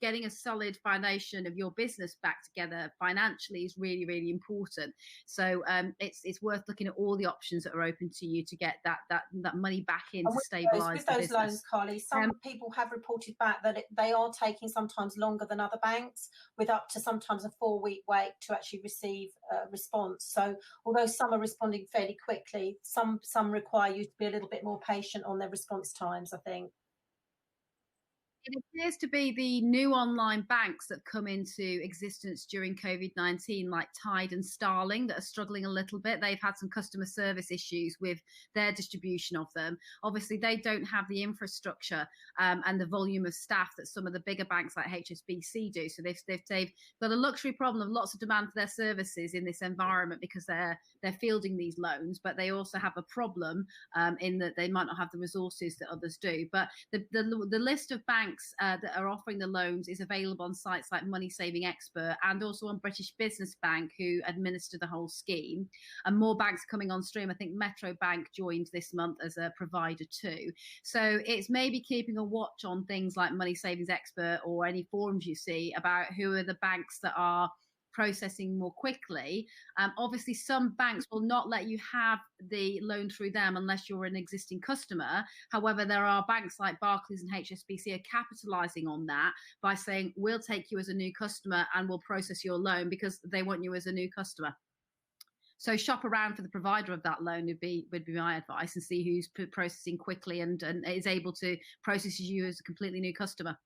getting a solid foundation of your business back together financially is really, really important. So it's worth looking at all the options that are open to you to get that money back in to stabilize with those loans, business. Carly, some people have reported back that they are taking sometimes longer than other banks, with up to sometimes a 4-week wait to actually receive a response. So although some are responding fairly quickly, some require you to be a little bit more patient on their response times, I think. It appears to be the new online banks that come into existence during COVID-19, like Tide and Starling, that are struggling a little bit. They've had some customer service issues with their distribution of them. Obviously, they don't have the infrastructure and the volume of staff that some of the bigger banks like HSBC do. So they've got a luxury problem of lots of demand for their services in this environment because they're fielding these loans, but they also have a problem in that they might not have the resources that others do. But the list of banks that are offering the loans is available on sites like Money Saving Expert and also on British Business Bank, who administer the whole scheme. And more banks coming on stream. I think Metro Bank joined this month as a provider too. So it's maybe keeping a watch on things like Money Savings Expert or any forums you see about who are the banks that are processing more quickly. Obviously, some banks will not let you have the loan through them unless you're an existing customer. However, there are banks like Barclays and HSBC are capitalizing on that by saying, we'll take you as a new customer and we'll process your loan because they want you as a new customer. So shop around for the provider of that loan would be my advice, and see who's processing quickly and is able to process you as a completely new customer.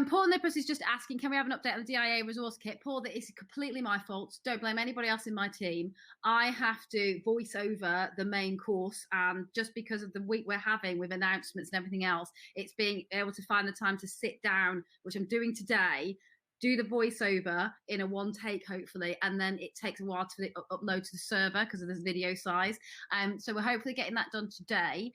Paul Nippers is just asking, can we have an update on the DIA resource kit? Paul, that is completely my fault. Don't blame anybody else in my team. I have to voice over the main course, and just because of the week we're having with announcements and everything else, it's being able to find the time to sit down, which I'm doing today, do the voiceover in a one take, hopefully, and then it takes a while to upload to the server because of this video size. So we're hopefully getting that done today.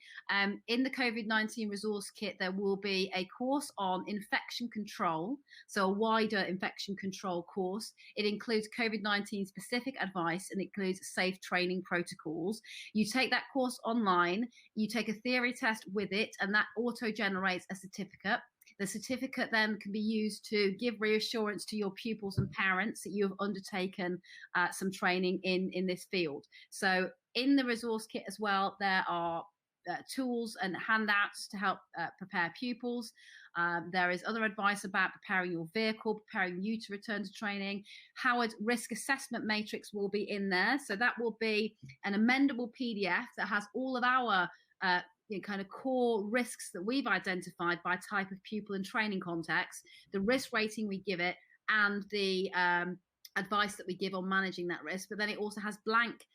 In the COVID-19 resource kit, there will be a course on infection control, so a wider infection control course. It includes COVID-19 specific advice and it includes safe training protocols. You take that course online, you take a theory test with it, and that auto-generates a certificate. The certificate then can be used to give reassurance to your pupils and parents that you have undertaken some training in this field. So in the resource kit as well, there are tools and handouts to help prepare pupils. There is other advice about preparing your vehicle, preparing you to return to training. Howard risk assessment matrix will be in there. So that will be an amendable PDF that has all of our kind of core risks that we've identified by type of pupil and training context, the risk rating we give it, and the advice that we give on managing that risk. But then it also has blank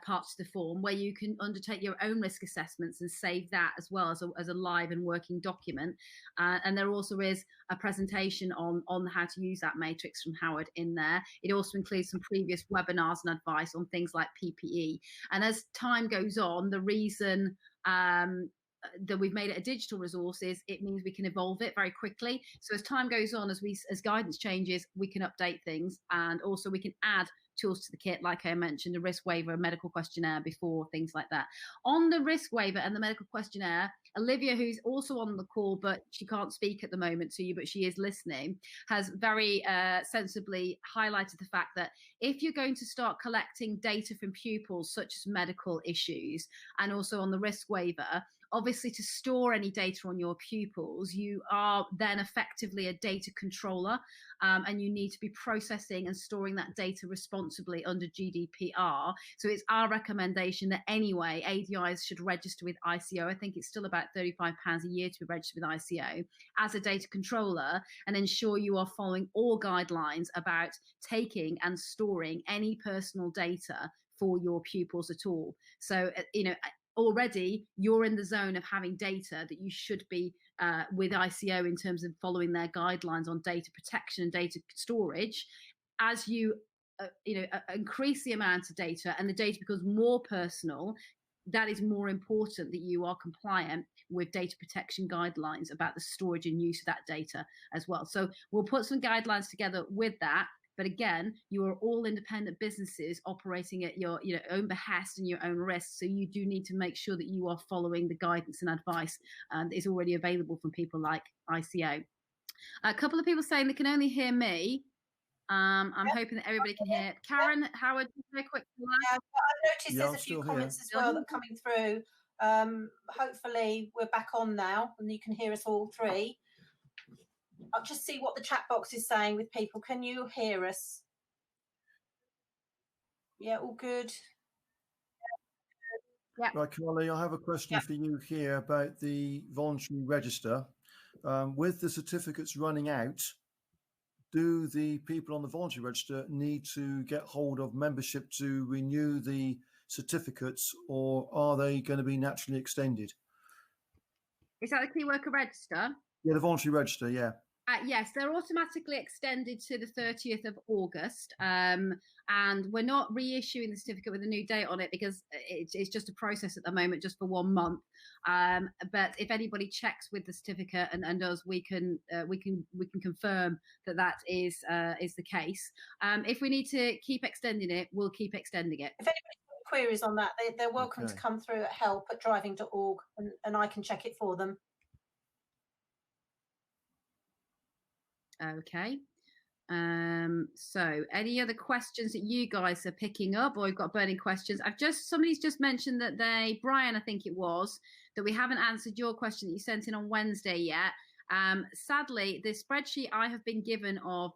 parts of the form where you can undertake your own risk assessments and save that as well as a live and working document. And there also is a presentation on how to use that matrix from Howard in there. It also includes some previous webinars and advice on things like PPE. And as time goes on, the reason that we've made it a digital resource is it means we can evolve it very quickly. So as time goes on, as guidance changes, we can update things, and also we can add tools to the kit, like I mentioned, a risk waiver, a medical questionnaire before, things like that. On the risk waiver and the medical questionnaire, Olivia, who's also on the call, but she can't speak at the moment to you, but she is listening, has very sensibly highlighted the fact that if you're going to start collecting data from pupils, such as medical issues, and also on the risk waiver, obviously to store any data on your pupils, you are then effectively a data controller, and you need to be processing and storing that data responsibly under GDPR. So it's our recommendation that anyway, ADIs should register with ICO. I think it's still about £35 a year to be registered with ICO as a data controller, and ensure you are following all guidelines about taking and storing any personal data for your pupils at all. So, already you're in the zone of having data that you should be with ICO in terms of following their guidelines on data protection and data storage. As you increase the amount of data and the data becomes more personal, that is more important that you are compliant with data protection guidelines about the storage and use of that data as well. So we'll put some guidelines together with that. But again, you are all independent businesses operating at your own behest and your own risk. So you do need to make sure that you are following the guidance and advice that is already available from people like ICO. A couple of people saying they can only hear me. I'm hoping that everybody can hear. Karen, Howard, very quick. Yeah, I noticed there's a few comments as well that are coming through. Hopefully we're back on now and you can hear us all three. I'll just see what the chat box is saying with people. Can you hear us? Yeah, all good. Yeah. Right, Carly, I have a question for you here about the voluntary register. With the certificates running out, do the people on the voluntary register need to get hold of membership to renew the certificates, or are they going to be naturally extended? Is that the key worker register? Yeah, the voluntary register, yeah. Yes, they're automatically extended to the 30th of August. And we're not reissuing the certificate with a new date on it because it's just a process at the moment, just for 1 month. But if anybody checks with the certificate and does, we can confirm that is the case. If we need to keep extending it, we'll keep extending it. If anybody's got queries on that, they're welcome to come through at help@driving.org and I can check it for them. Okay. So any other questions that you guys are picking up, or you've got burning questions? Somebody's just mentioned that Brian, I think it was, that we haven't answered your question that you sent in on Wednesday yet. Sadly, the spreadsheet I have been given of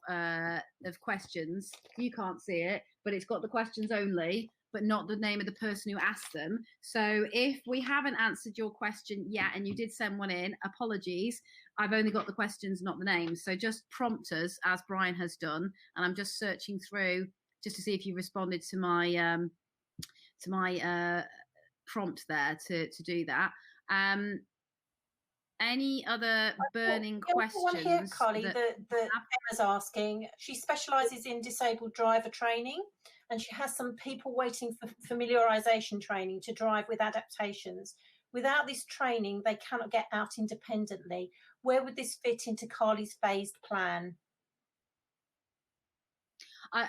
questions, you can't see it, but it's got the questions only, but not the name of the person who asked them. So if we haven't answered your question yet and you did send one in, apologies. I've only got the questions, not the names. So just prompt us, as Brian has done. And I'm just searching through just to see if you responded to my prompt there to do that. Any other burning questions? One here, Carly, that Emma's asking. She specialises in disabled driver training, and she has some people waiting for familiarisation training to drive with adaptations. Without this training, they cannot get out independently. Where would this fit into Carly's phased plan?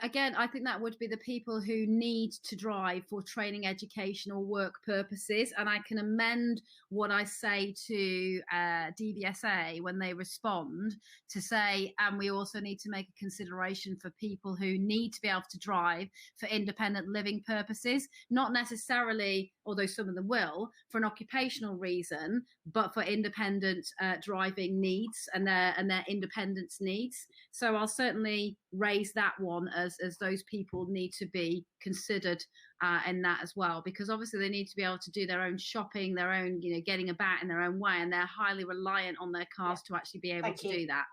Again, I think that would be the people who need to drive for training, education or work purposes. And I can amend what I say to DVSA when they respond to say, and we also need to make a consideration for people who need to be able to drive for independent living purposes, not necessarily, although some of them will, for an occupational reason, but for independent driving needs and their independence needs. So I'll certainly raise that one as those people need to be considered in that as well, because obviously they need to be able to do their own shopping, their own, getting about in their own way, and they're highly reliant on their cars to actually be able to do that.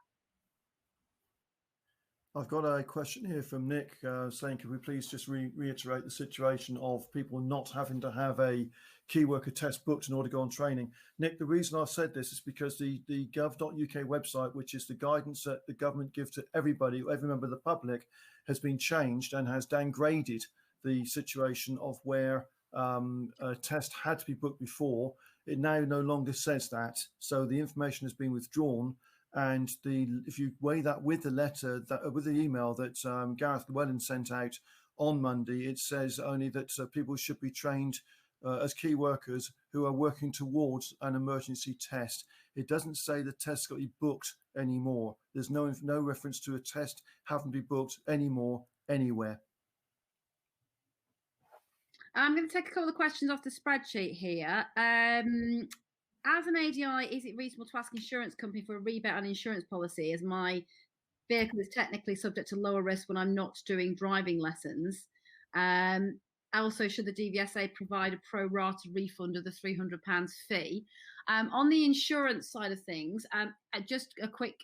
I've got a question here from Nick saying, could we please just reiterate the situation of people not having to have a key worker test booked in order to go on training? Nick, the reason I've said this is because the gov.uk website, which is the guidance that the government gives to everybody, every member of the public, has been changed and has downgraded the situation of where a test had to be booked before. It now no longer says that. So the information has been withdrawn. And if you weigh that with the letter, with the email that Gareth Llewellyn sent out on Monday, it says only that people should be trained as key workers who are working towards an emergency test. It doesn't say the test's got to be booked anymore. There's no reference to a test having to be booked anymore anywhere. I'm going to take a couple of questions off the spreadsheet here. As an ADI, is it reasonable to ask insurance company for a rebate on insurance policy as my vehicle is technically subject to lower risk when I'm not doing driving lessons? Also, should the DVSA provide a pro rata refund of the £300 fee? On the insurance side of things, just a quick,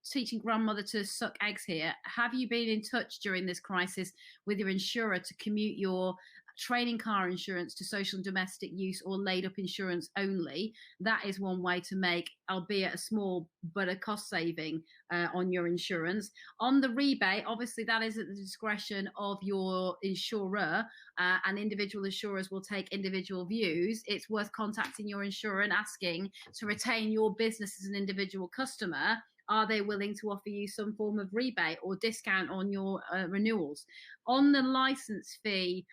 teaching grandmother to suck eggs here. Have you been in touch during this crisis with your insurer to commute your training car insurance to social and domestic use or laid up insurance only. That is one way to make, albeit a small but a cost saving on your insurance. On the rebate, obviously that is at the discretion of your insurer, and individual insurers will take individual views. It's worth contacting your insurer and asking to retain your business as an individual customer. Are they willing to offer you some form of rebate or discount on your renewals? On the license fee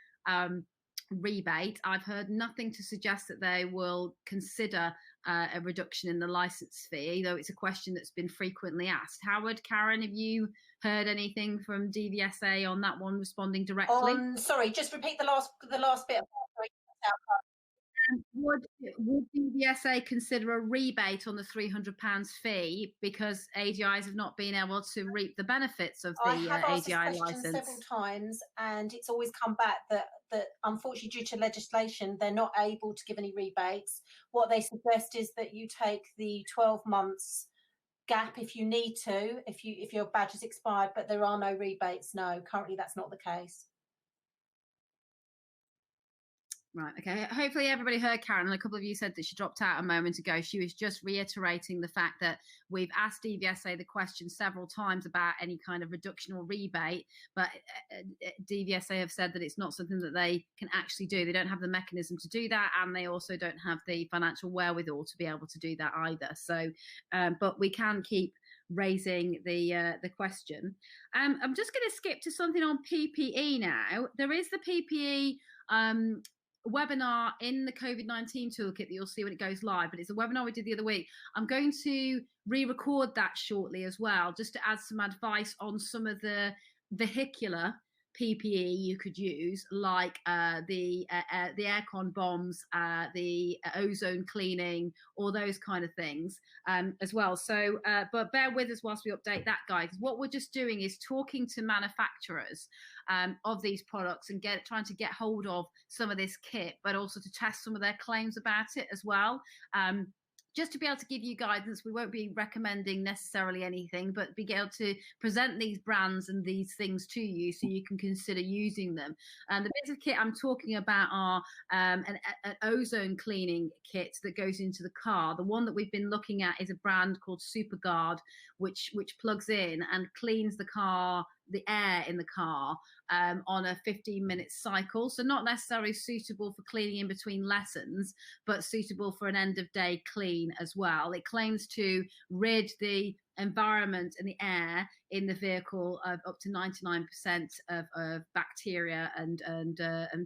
rebate, I've heard nothing to suggest that they will consider a reduction in the license fee, though it's a question that's been frequently asked. Howard, Karen, have you heard anything from DVSA on that one, responding directly? Sorry, just repeat the last bit. Would DVSA consider a rebate on the £300 fee because AGIs have not been able to reap the benefits of the I have asked this AGI question license? several times, and it's always come back that unfortunately, due to legislation, they're not able to give any rebates. What they suggest is that you take the 12 months gap if you need to, if your badge is expired, but there are no rebates. No, currently that's not the case. Right, okay. Hopefully everybody heard Karen, and a couple of you said that she dropped out a moment ago. She was just reiterating the fact that we've asked DVSA the question several times about any kind of reduction or rebate, but DVSA have said that it's not something that they can actually do. They don't have the mechanism to do that, and they also don't have the financial wherewithal to be able to do that either. So, but we can keep raising the question. I'm just going to skip to something on PPE now. There is the PPE webinar in the COVID-19 toolkit that you'll see when it goes live, but it's a webinar we did the other week. I'm going to re-record that shortly as well, just to add some advice on some of the vehicular PPE you could use, like the aircon bombs, the ozone cleaning, all those kind of things as well. So, but bear with us whilst we update that guide, because what we're just doing is talking to manufacturers of these products and trying to get hold of some of this kit, but also to test some of their claims about it as well. Just to be able to give you guidance. We won't be recommending necessarily anything, but be able to present these brands and these things to you so you can consider using them. And the bits of kit I'm talking about are an ozone cleaning kit that goes into the car. The one that we've been looking at is a brand called SuperGuard, which plugs in and cleans the car, the air in the car on a 15-minute cycle. So not necessarily suitable for cleaning in between lessons, but suitable for an end-of-day clean as well. It claims to rid the environment and the air in the vehicle of up to 99% of bacteria and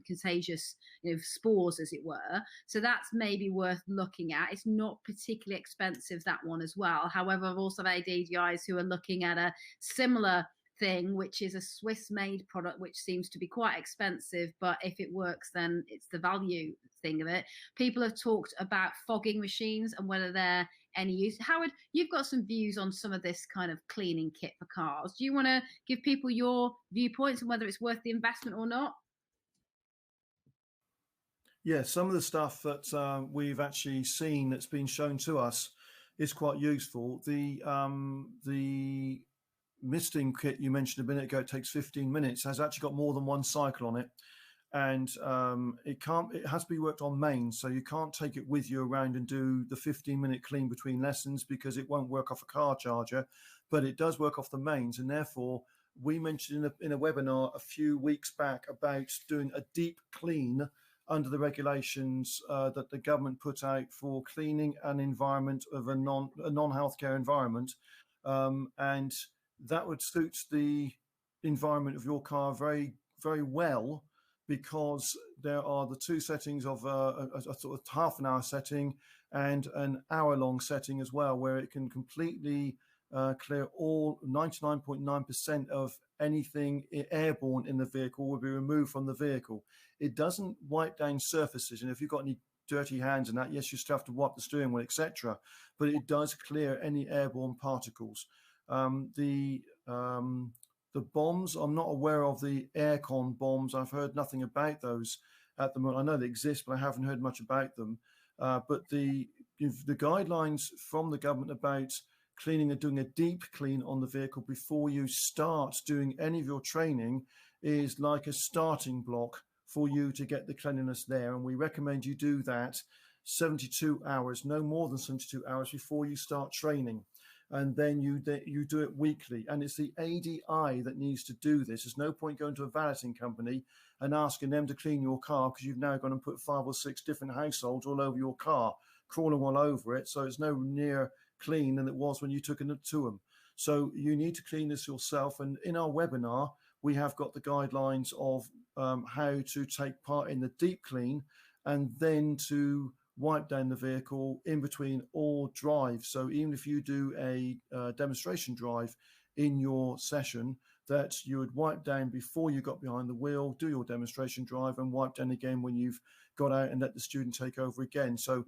contagious, spores, as it were. So that's maybe worth looking at. It's not particularly expensive, that one as well. However, I've also had ADIs who are looking at a similar thing, which is a Swiss-made product, which seems to be quite expensive, but if it works, then it's the value thing of it. People have talked about fogging machines and whether they're any use. Howard, you've got some views on some of this kind of cleaning kit for cars. Do you want to give people your viewpoints on whether it's worth the investment or not? Yeah, some of the stuff that we've actually seen that's been shown to us is quite useful. The misting kit you mentioned a minute ago, it takes 15 minutes, has actually got more than one cycle on it, and it has to be worked on mains, so you can't take it with you around and do the 15-minute clean between lessons because it won't work off a car charger, but it does work off the mains. And therefore we mentioned in a webinar a few weeks back about doing a deep clean under the regulations that the government put out for cleaning an environment of a non-healthcare environment, and that would suit the environment of your car very, very well, because there are the two settings of a sort of half an hour setting and an hour-long setting as well, where it can completely clear all 99.9% of anything airborne in the vehicle will be removed from the vehicle. It doesn't wipe down surfaces, and if you've got any dirty hands and that, yes, you still have to wipe the steering wheel, etc., but it does clear any airborne particles. The bombs, I'm not aware of the aircon bombs. I've heard nothing about those at the moment. I know they exist, but I haven't heard much about them. But the guidelines from the government about cleaning and doing a deep clean on the vehicle before you start doing any of your training is like a starting block for you to get the cleanliness there. And we recommend you do that 72 hours, no more than 72 hours before you start training. And then you do it weekly. And it's the ADI that needs to do this. There's no point going to a valeting company and asking them to clean your car, because you've now gone and put 5 or 6 different households all over your car, crawling all over it. So it's no near clean than it was when you took it to them. So you need to clean this yourself. And in our webinar, we have got the guidelines of how to take part in the deep clean, and then to wipe down the vehicle in between all drives. So even if you do a demonstration drive in your session, that you would wipe down before you got behind the wheel, do your demonstration drive, and wipe down again when you've got out, and let the student take over again. So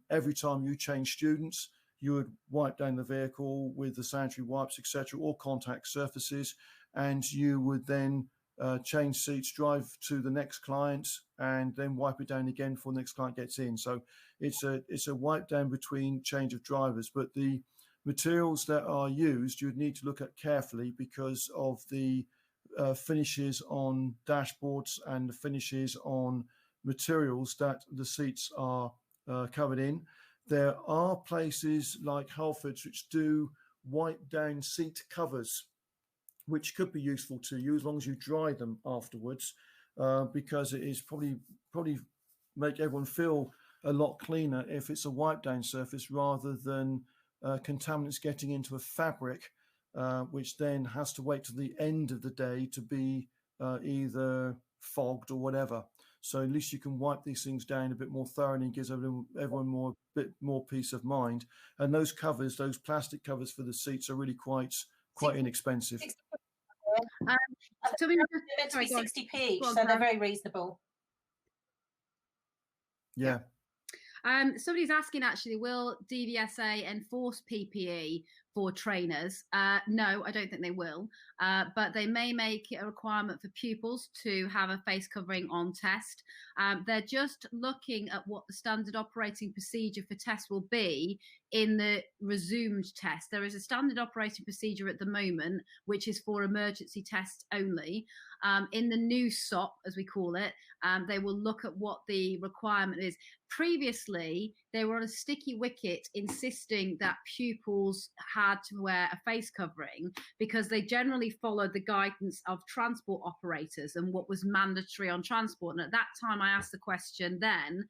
every time you change students, you would wipe down the vehicle with the sanitary wipes, etc., or contact surfaces, and you would then change seats, drive to the next client, and then wipe it down again before the next client gets in. So it's a wipe down between change of drivers. But the materials that are used, you would need to look at carefully, because of the finishes on dashboards and the finishes on materials that the seats are covered in. There are places like Halfords which do wipe down seat covers, which could be useful to you as long as you dry them afterwards, because it is probably make everyone feel a lot cleaner if it's a wipe down surface rather than contaminants getting into a fabric, which then has to wait to the end of the day to be either fogged or whatever. So at least you can wipe these things down a bit more thoroughly, and gives everyone bit more peace of mind. And those covers, those plastic covers for the seats, are really quite inexpensive. So they're meant to be 60p each, so they're very reasonable. Yeah. Somebody's asking, actually, will DVSA enforce PPE for trainers? No, I don't think they will, but they may make it a requirement for pupils to have a face covering on test. They're just looking at what the standard operating procedure for tests will be in the resumed test. There is a standard operating procedure at the moment, which is for emergency tests only. In the new SOP, as we call it, they will look at what the requirement is. Previously, they were on a sticky wicket insisting that pupils had to wear a face covering, because they generally followed the guidance of transport operators and what was mandatory on transport. And at that time, I asked the question then,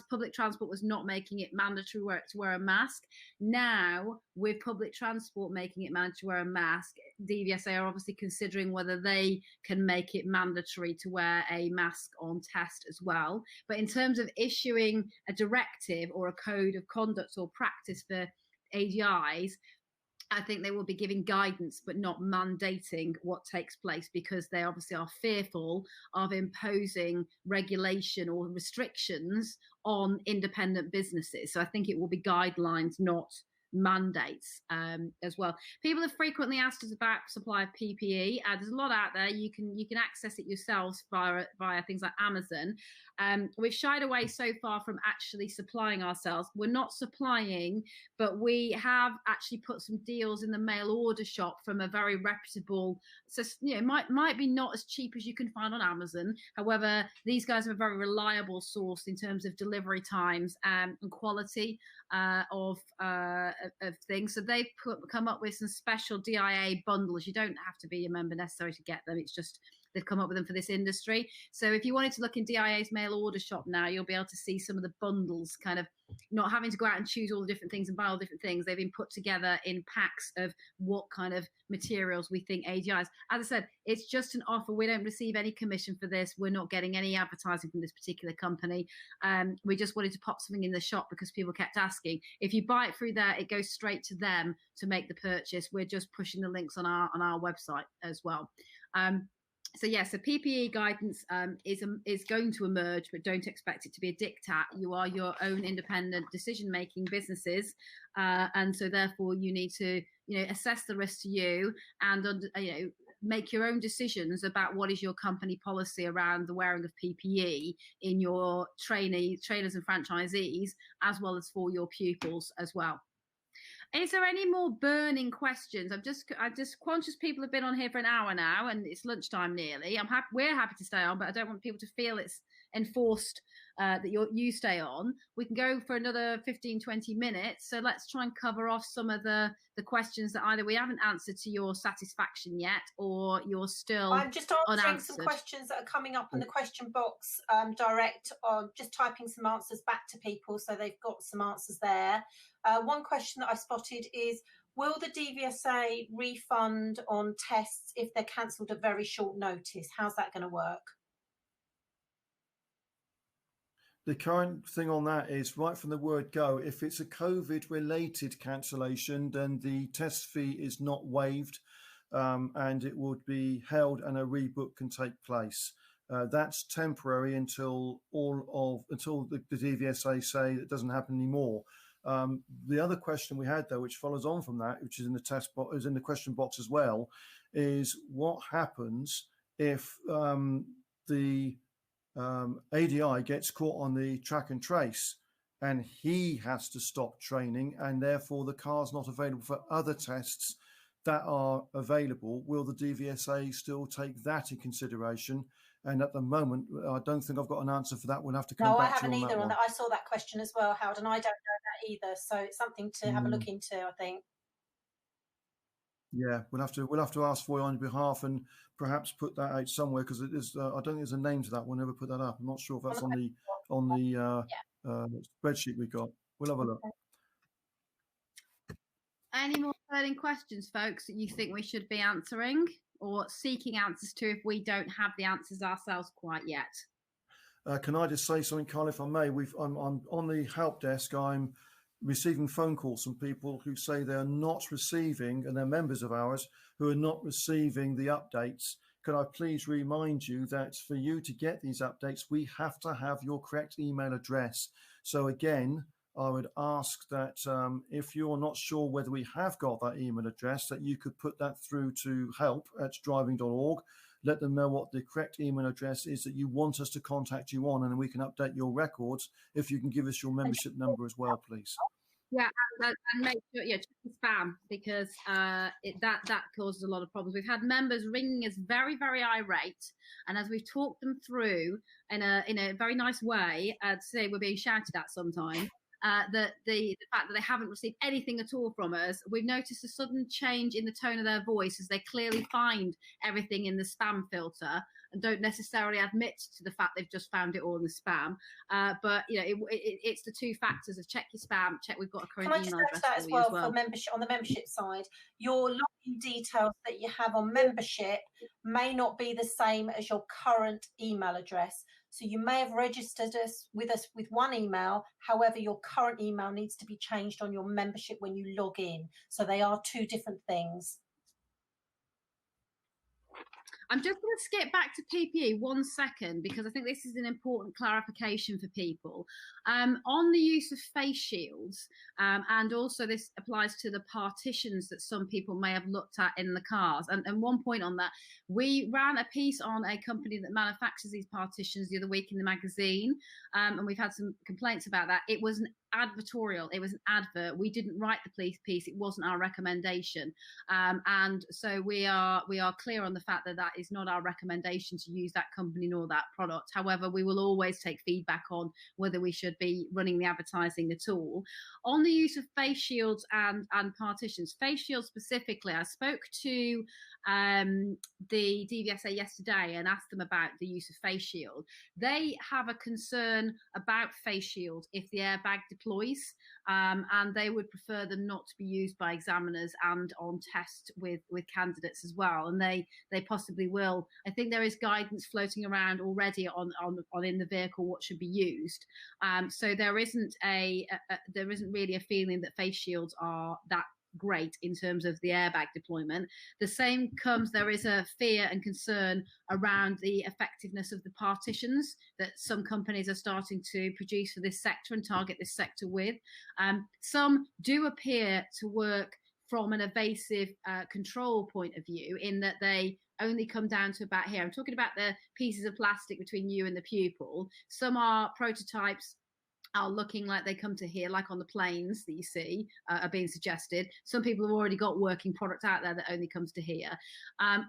public transport was not making it mandatory to wear a mask. Now, with public transport making it mandatory to wear a mask, DVSA are obviously considering whether they can make it mandatory to wear a mask on test as well. But in terms of issuing a directive or a code of conduct or practice for ADIs, I think they will be giving guidance, but not mandating what takes place, because they obviously are fearful of imposing regulation or restrictions on independent businesses. So I think it will be guidelines, not mandates as well. People have frequently asked us about supply of PPE. There's a lot out there. You can access it yourselves via things like Amazon. We've shied away so far from actually supplying ourselves. We're not supplying, but we have actually put some deals in the mail order shop from a very reputable, so might be not as cheap as you can find on Amazon. However, these guys are a very reliable source in terms of delivery times and quality of things. So they've come up with some special DIA bundles. You don't have to be a member necessarily to get them. It's just they've come up with them for this industry. So if you wanted to look in DIA's mail order shop now, you'll be able to see some of the bundles, kind of not having to go out and choose all the different things and buy all the different things. They've been put together in packs of what kind of materials we think ADIs. As I said, it's just an offer. We don't receive any commission for this. We're not getting any advertising from this particular company. We just wanted to pop something in the shop because people kept asking. If you buy it through there, it goes straight to them to make the purchase. We're just pushing the links on our website as well. So PPE guidance is going to emerge, but don't expect it to be a diktat. You are your own independent decision-making businesses, and so therefore you need to assess the risk to you and make your own decisions about what is your company policy around the wearing of PPE in your trainers and franchisees, as well as for your pupils as well. Is there any more burning questions? I'm just conscious people have been on here for an hour now, and it's lunchtime nearly. We're happy to stay on, but I don't want people to feel it's enforced that you stay on. We can go for another 15, 20 minutes. So let's try and cover off some of the questions that either we haven't answered to your satisfaction yet, or you're still I'm just answering unanswered. some questions that are coming up in the question box direct, on just typing some answers back to people so they've got some answers there. One question that I spotted is, will the DVSA refund on tests if they're cancelled at very short notice? How's that going to work? The current thing on that is right from the word go. If it's a COVID-related cancellation, then the test fee is not waived, and it would be held and a rebook can take place. That's temporary until the DVSA say it doesn't happen anymore. The other question we had, though, which follows on from that, which is in the is in the question box as well, is what happens if the ADI gets caught on the track and trace and he has to stop training, and therefore the car's not available for other tests that are available. Will the DVSA still take that in consideration? And at the moment, I don't think I've got an answer for that. We'll have to come back to you on that. No, I haven't either on that. I saw that question as well, Howard, and I don't know that either. So it's something to have a look into, I think. Yeah, we'll have to ask for you on your behalf and perhaps put that out somewhere, because it is. I don't think there's a name to that. We'll never put that up. I'm not sure if that's on the spreadsheet we got. We'll have a look. Any more burning questions, folks, that you think we should be answering or seeking answers to if we don't have the answers ourselves quite yet? Can I just say something, Carl, if I may? I'm on the help desk. I'm receiving phone calls from people who say they're not receiving, and they're members of ours, who are not receiving the updates. Could I please remind you that for you to get these updates, we have to have your correct email address. So again, I would ask that if you're not sure whether we have got that email address, that you could put that through to help@driving.org. Let them know what the correct email address is that you want us to contact you on, and then we can update your records. If you can give us your membership number as well, please. Yeah, and make sure, check the spam, because that causes a lot of problems. We've had members ringing us very, very irate, and as we've talked them through in a very nice way, to say we're being shouted at sometimes, that the fact that they haven't received anything at all from us, we've noticed a sudden change in the tone of their voice as they clearly find everything in the spam filter and don't necessarily admit to the fact they've just found it all in the spam. But it's the two factors of check your spam, check we've got a current email address. Can I just add to that as well, for membership, on the membership side, your login details that you have on membership may not be the same as your current email address. So you may have registered with us with one email, however, your current email needs to be changed on your membership when you log in. So they are two different things. I'm just going to skip back to PPE 1 second, because I think this is an important clarification for people. On the use of face shields, and also this applies to the partitions that some people may have looked at in the cars. And one point on that, we ran a piece on a company that manufactures these partitions the other week in the magazine, and we've had some complaints about that. It was an advertorial, it was an advert. We didn't write the police piece, it wasn't our recommendation, and so we are clear on the fact that that is not our recommendation to use that company nor that product. However, we will always take feedback on whether we should be running the advertising at all. On the use of face shields and partitions, face shields specifically, I spoke to the DVSA yesterday and asked them about the use of face shield. They have a concern about face shield if the airbag deploys, and they would prefer them not to be used by examiners and on test with candidates as well. And they possibly will. I think there is guidance floating around already on in the vehicle what should be used. So there isn't really a feeling that face shields are that great in terms of the airbag deployment. The same comes, there is a fear and concern around the effectiveness of the partitions that some companies are starting to produce for this sector and target this sector with. Some do appear to work from an evasive control point of view, in that they only come down to about here. I'm talking about the pieces of plastic between you and the pupil. Some are prototypes are looking like they come to here, like on the planes that you see are being suggested. Some people have already got working product out there that only comes to here.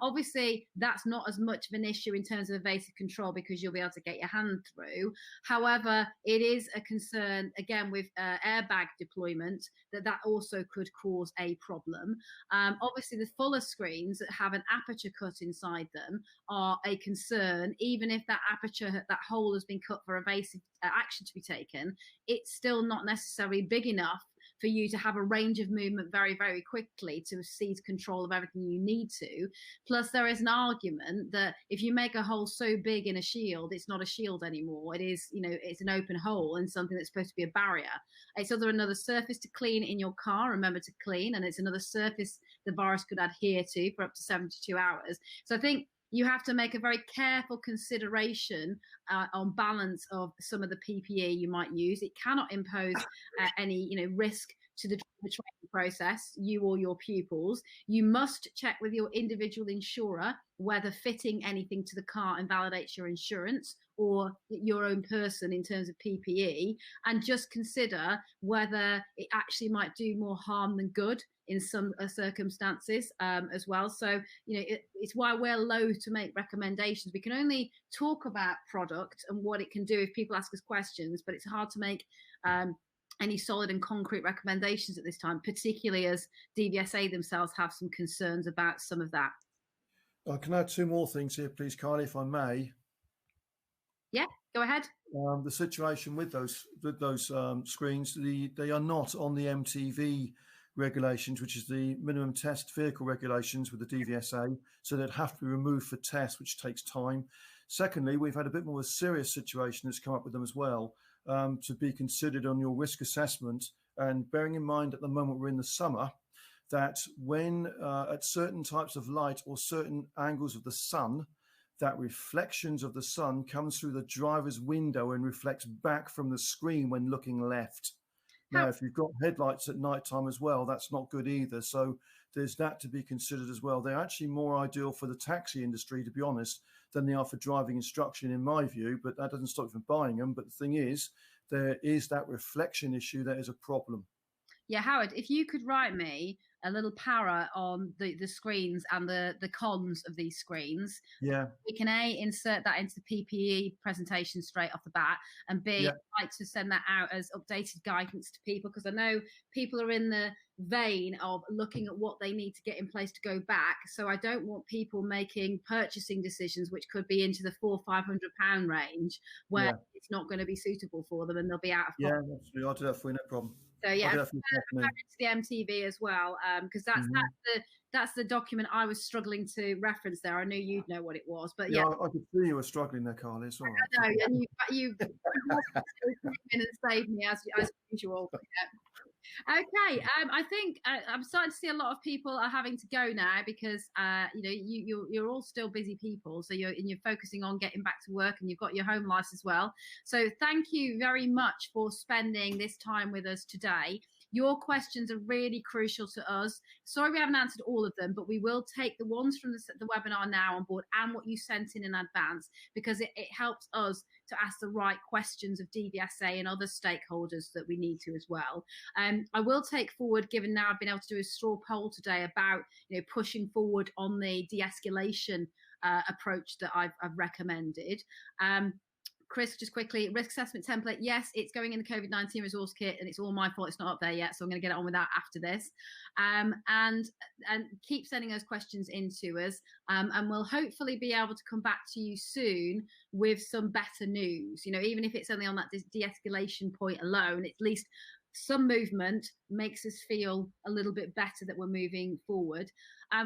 Obviously, that's not as much of an issue in terms of evasive control because you'll be able to get your hand through. However, it is a concern, again, with airbag deployment, that also could cause a problem. Obviously, the fuller screens that have an aperture cut inside them are a concern, even if that aperture, that hole has been cut for evasive action to be taken. It's still not necessarily big enough for you to have a range of movement very, very quickly to seize control of everything you need to. Plus, there is an argument that if you make a hole so big in a shield, it's not a shield anymore. It is, it's an open hole and something that's supposed to be a barrier. It's either another surface to clean in your car, remember to clean, and it's another surface the virus could adhere to for up to 72 hours. So I think you have to make a very careful consideration on balance of some of the PPE you might use. It cannot impose any, risk to the training process, you or your pupils. You must check with your individual insurer whether fitting anything to the car invalidates your insurance or your own person in terms of PPE, and just consider whether it actually might do more harm than good in some circumstances as well. So, it's why we're loath to make recommendations. We can only talk about product and what it can do if people ask us questions, but it's hard to make any solid and concrete recommendations at this time, particularly as DVSA themselves have some concerns about some of that. I can add two more things here, please, Carly, if I may. Yeah, go ahead. The situation with those screens, they are not on the MTV regulations, which is the minimum test vehicle regulations with the DVSA, so they'd have to be removed for tests, which takes time. Secondly, we've had a bit more of a serious situation that's come up with them as well, to be considered on your risk assessment. And bearing in mind at the moment we're in the summer, that when at certain types of light or certain angles of the sun, that reflections of the sun comes through the driver's window and reflects back from the screen when looking left. Now, if you've got headlights at night time as well, that's not good either. So there's that to be considered as well. They're actually more ideal for the taxi industry, to be honest, than they are for driving instruction, in my view. But that doesn't stop you from buying them. But the thing is, there is that reflection issue that is a problem. Yeah, Howard, if you could write me a little para on the screens and the cons of these screens. Yeah. We can A, insert that into the PPE presentation straight off the bat, and B, I'd like to send that out as updated guidance to people, because I know people are in the vein of looking at what they need to get in place to go back. So I don't want people making purchasing decisions which could be into the £400-500 range where it's not going to be suitable for them and they'll be out of pocket. Yeah, absolutely. I'll do that for you, no problem. So yeah, to the MTV as well, because that's the document I was struggling to reference there. I knew you'd know what it was, but yeah, I could see you were struggling there, Carly. It's all right. I know, and you and saved me as usual. Yeah. Okay, I think I'm starting to see a lot of people are having to go now because you're all still busy people, so you're focusing on getting back to work, and you've got your home life as well. So thank you very much for spending this time with us today. Your questions are really crucial to us. Sorry we haven't answered all of them, but we will take the ones from the webinar now on board and what you sent in advance, because it helps us to ask the right questions of DVSA and other stakeholders that we need to as well. I will take forward, given now I've been able to do a straw poll today about pushing forward on the de-escalation approach that I've recommended. Chris, just quickly, risk assessment template. Yes, it's going in the COVID-19 resource kit, and it's all my fault it's not up there yet, so I'm going to get on with that after this. And keep sending those questions in to us, and we'll hopefully be able to come back to you soon with some better news. Even if it's only on that de-escalation point alone, at least some movement makes us feel a little bit better that we're moving forward.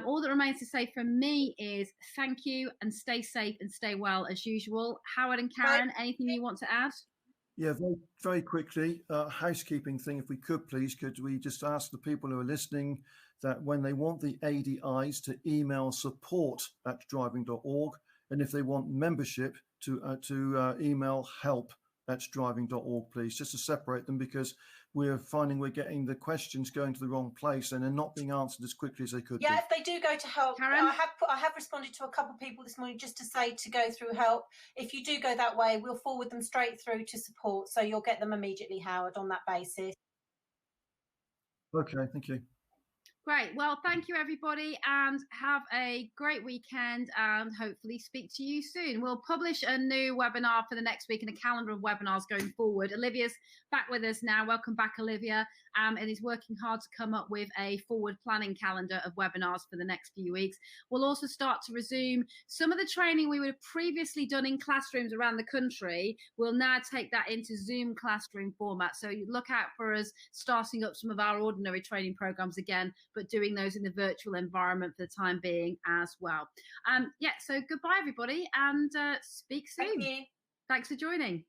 All that remains to say from me is thank you, and stay safe and stay well as usual. Howard and Karen, anything you want to add? Yeah, very, very quickly, housekeeping thing, if we could, please, could we just ask the people who are listening that when they want the ADIs to email support@driving.org, and if they want membership to email help driving.org, please, just to separate them, because we're finding we're getting the questions going to the wrong place and they're not being answered as quickly as they could Yeah, be. if they do go to help, Karen? I have responded to a couple of people this morning just to say to go through help. If you do go that way, we'll forward them straight through to support, so you'll get them immediately, Howard, on that basis. Okay, thank you. Great. Well, thank you, everybody, and have a great weekend, and hopefully speak to you soon. We'll publish a new webinar for the next week and a calendar of webinars going forward. Olivia's back with us now. Welcome back, Olivia, and is working hard to come up with a forward planning calendar of webinars for the next few weeks. We'll also start to resume some of the training we would have previously done in classrooms around the country. We'll now take that into Zoom classroom format. So you look out for us starting up some of our ordinary training programs again, but doing those in the virtual environment for the time being as well. Yeah, so goodbye, everybody, and speak soon. Thank you. Thanks for joining.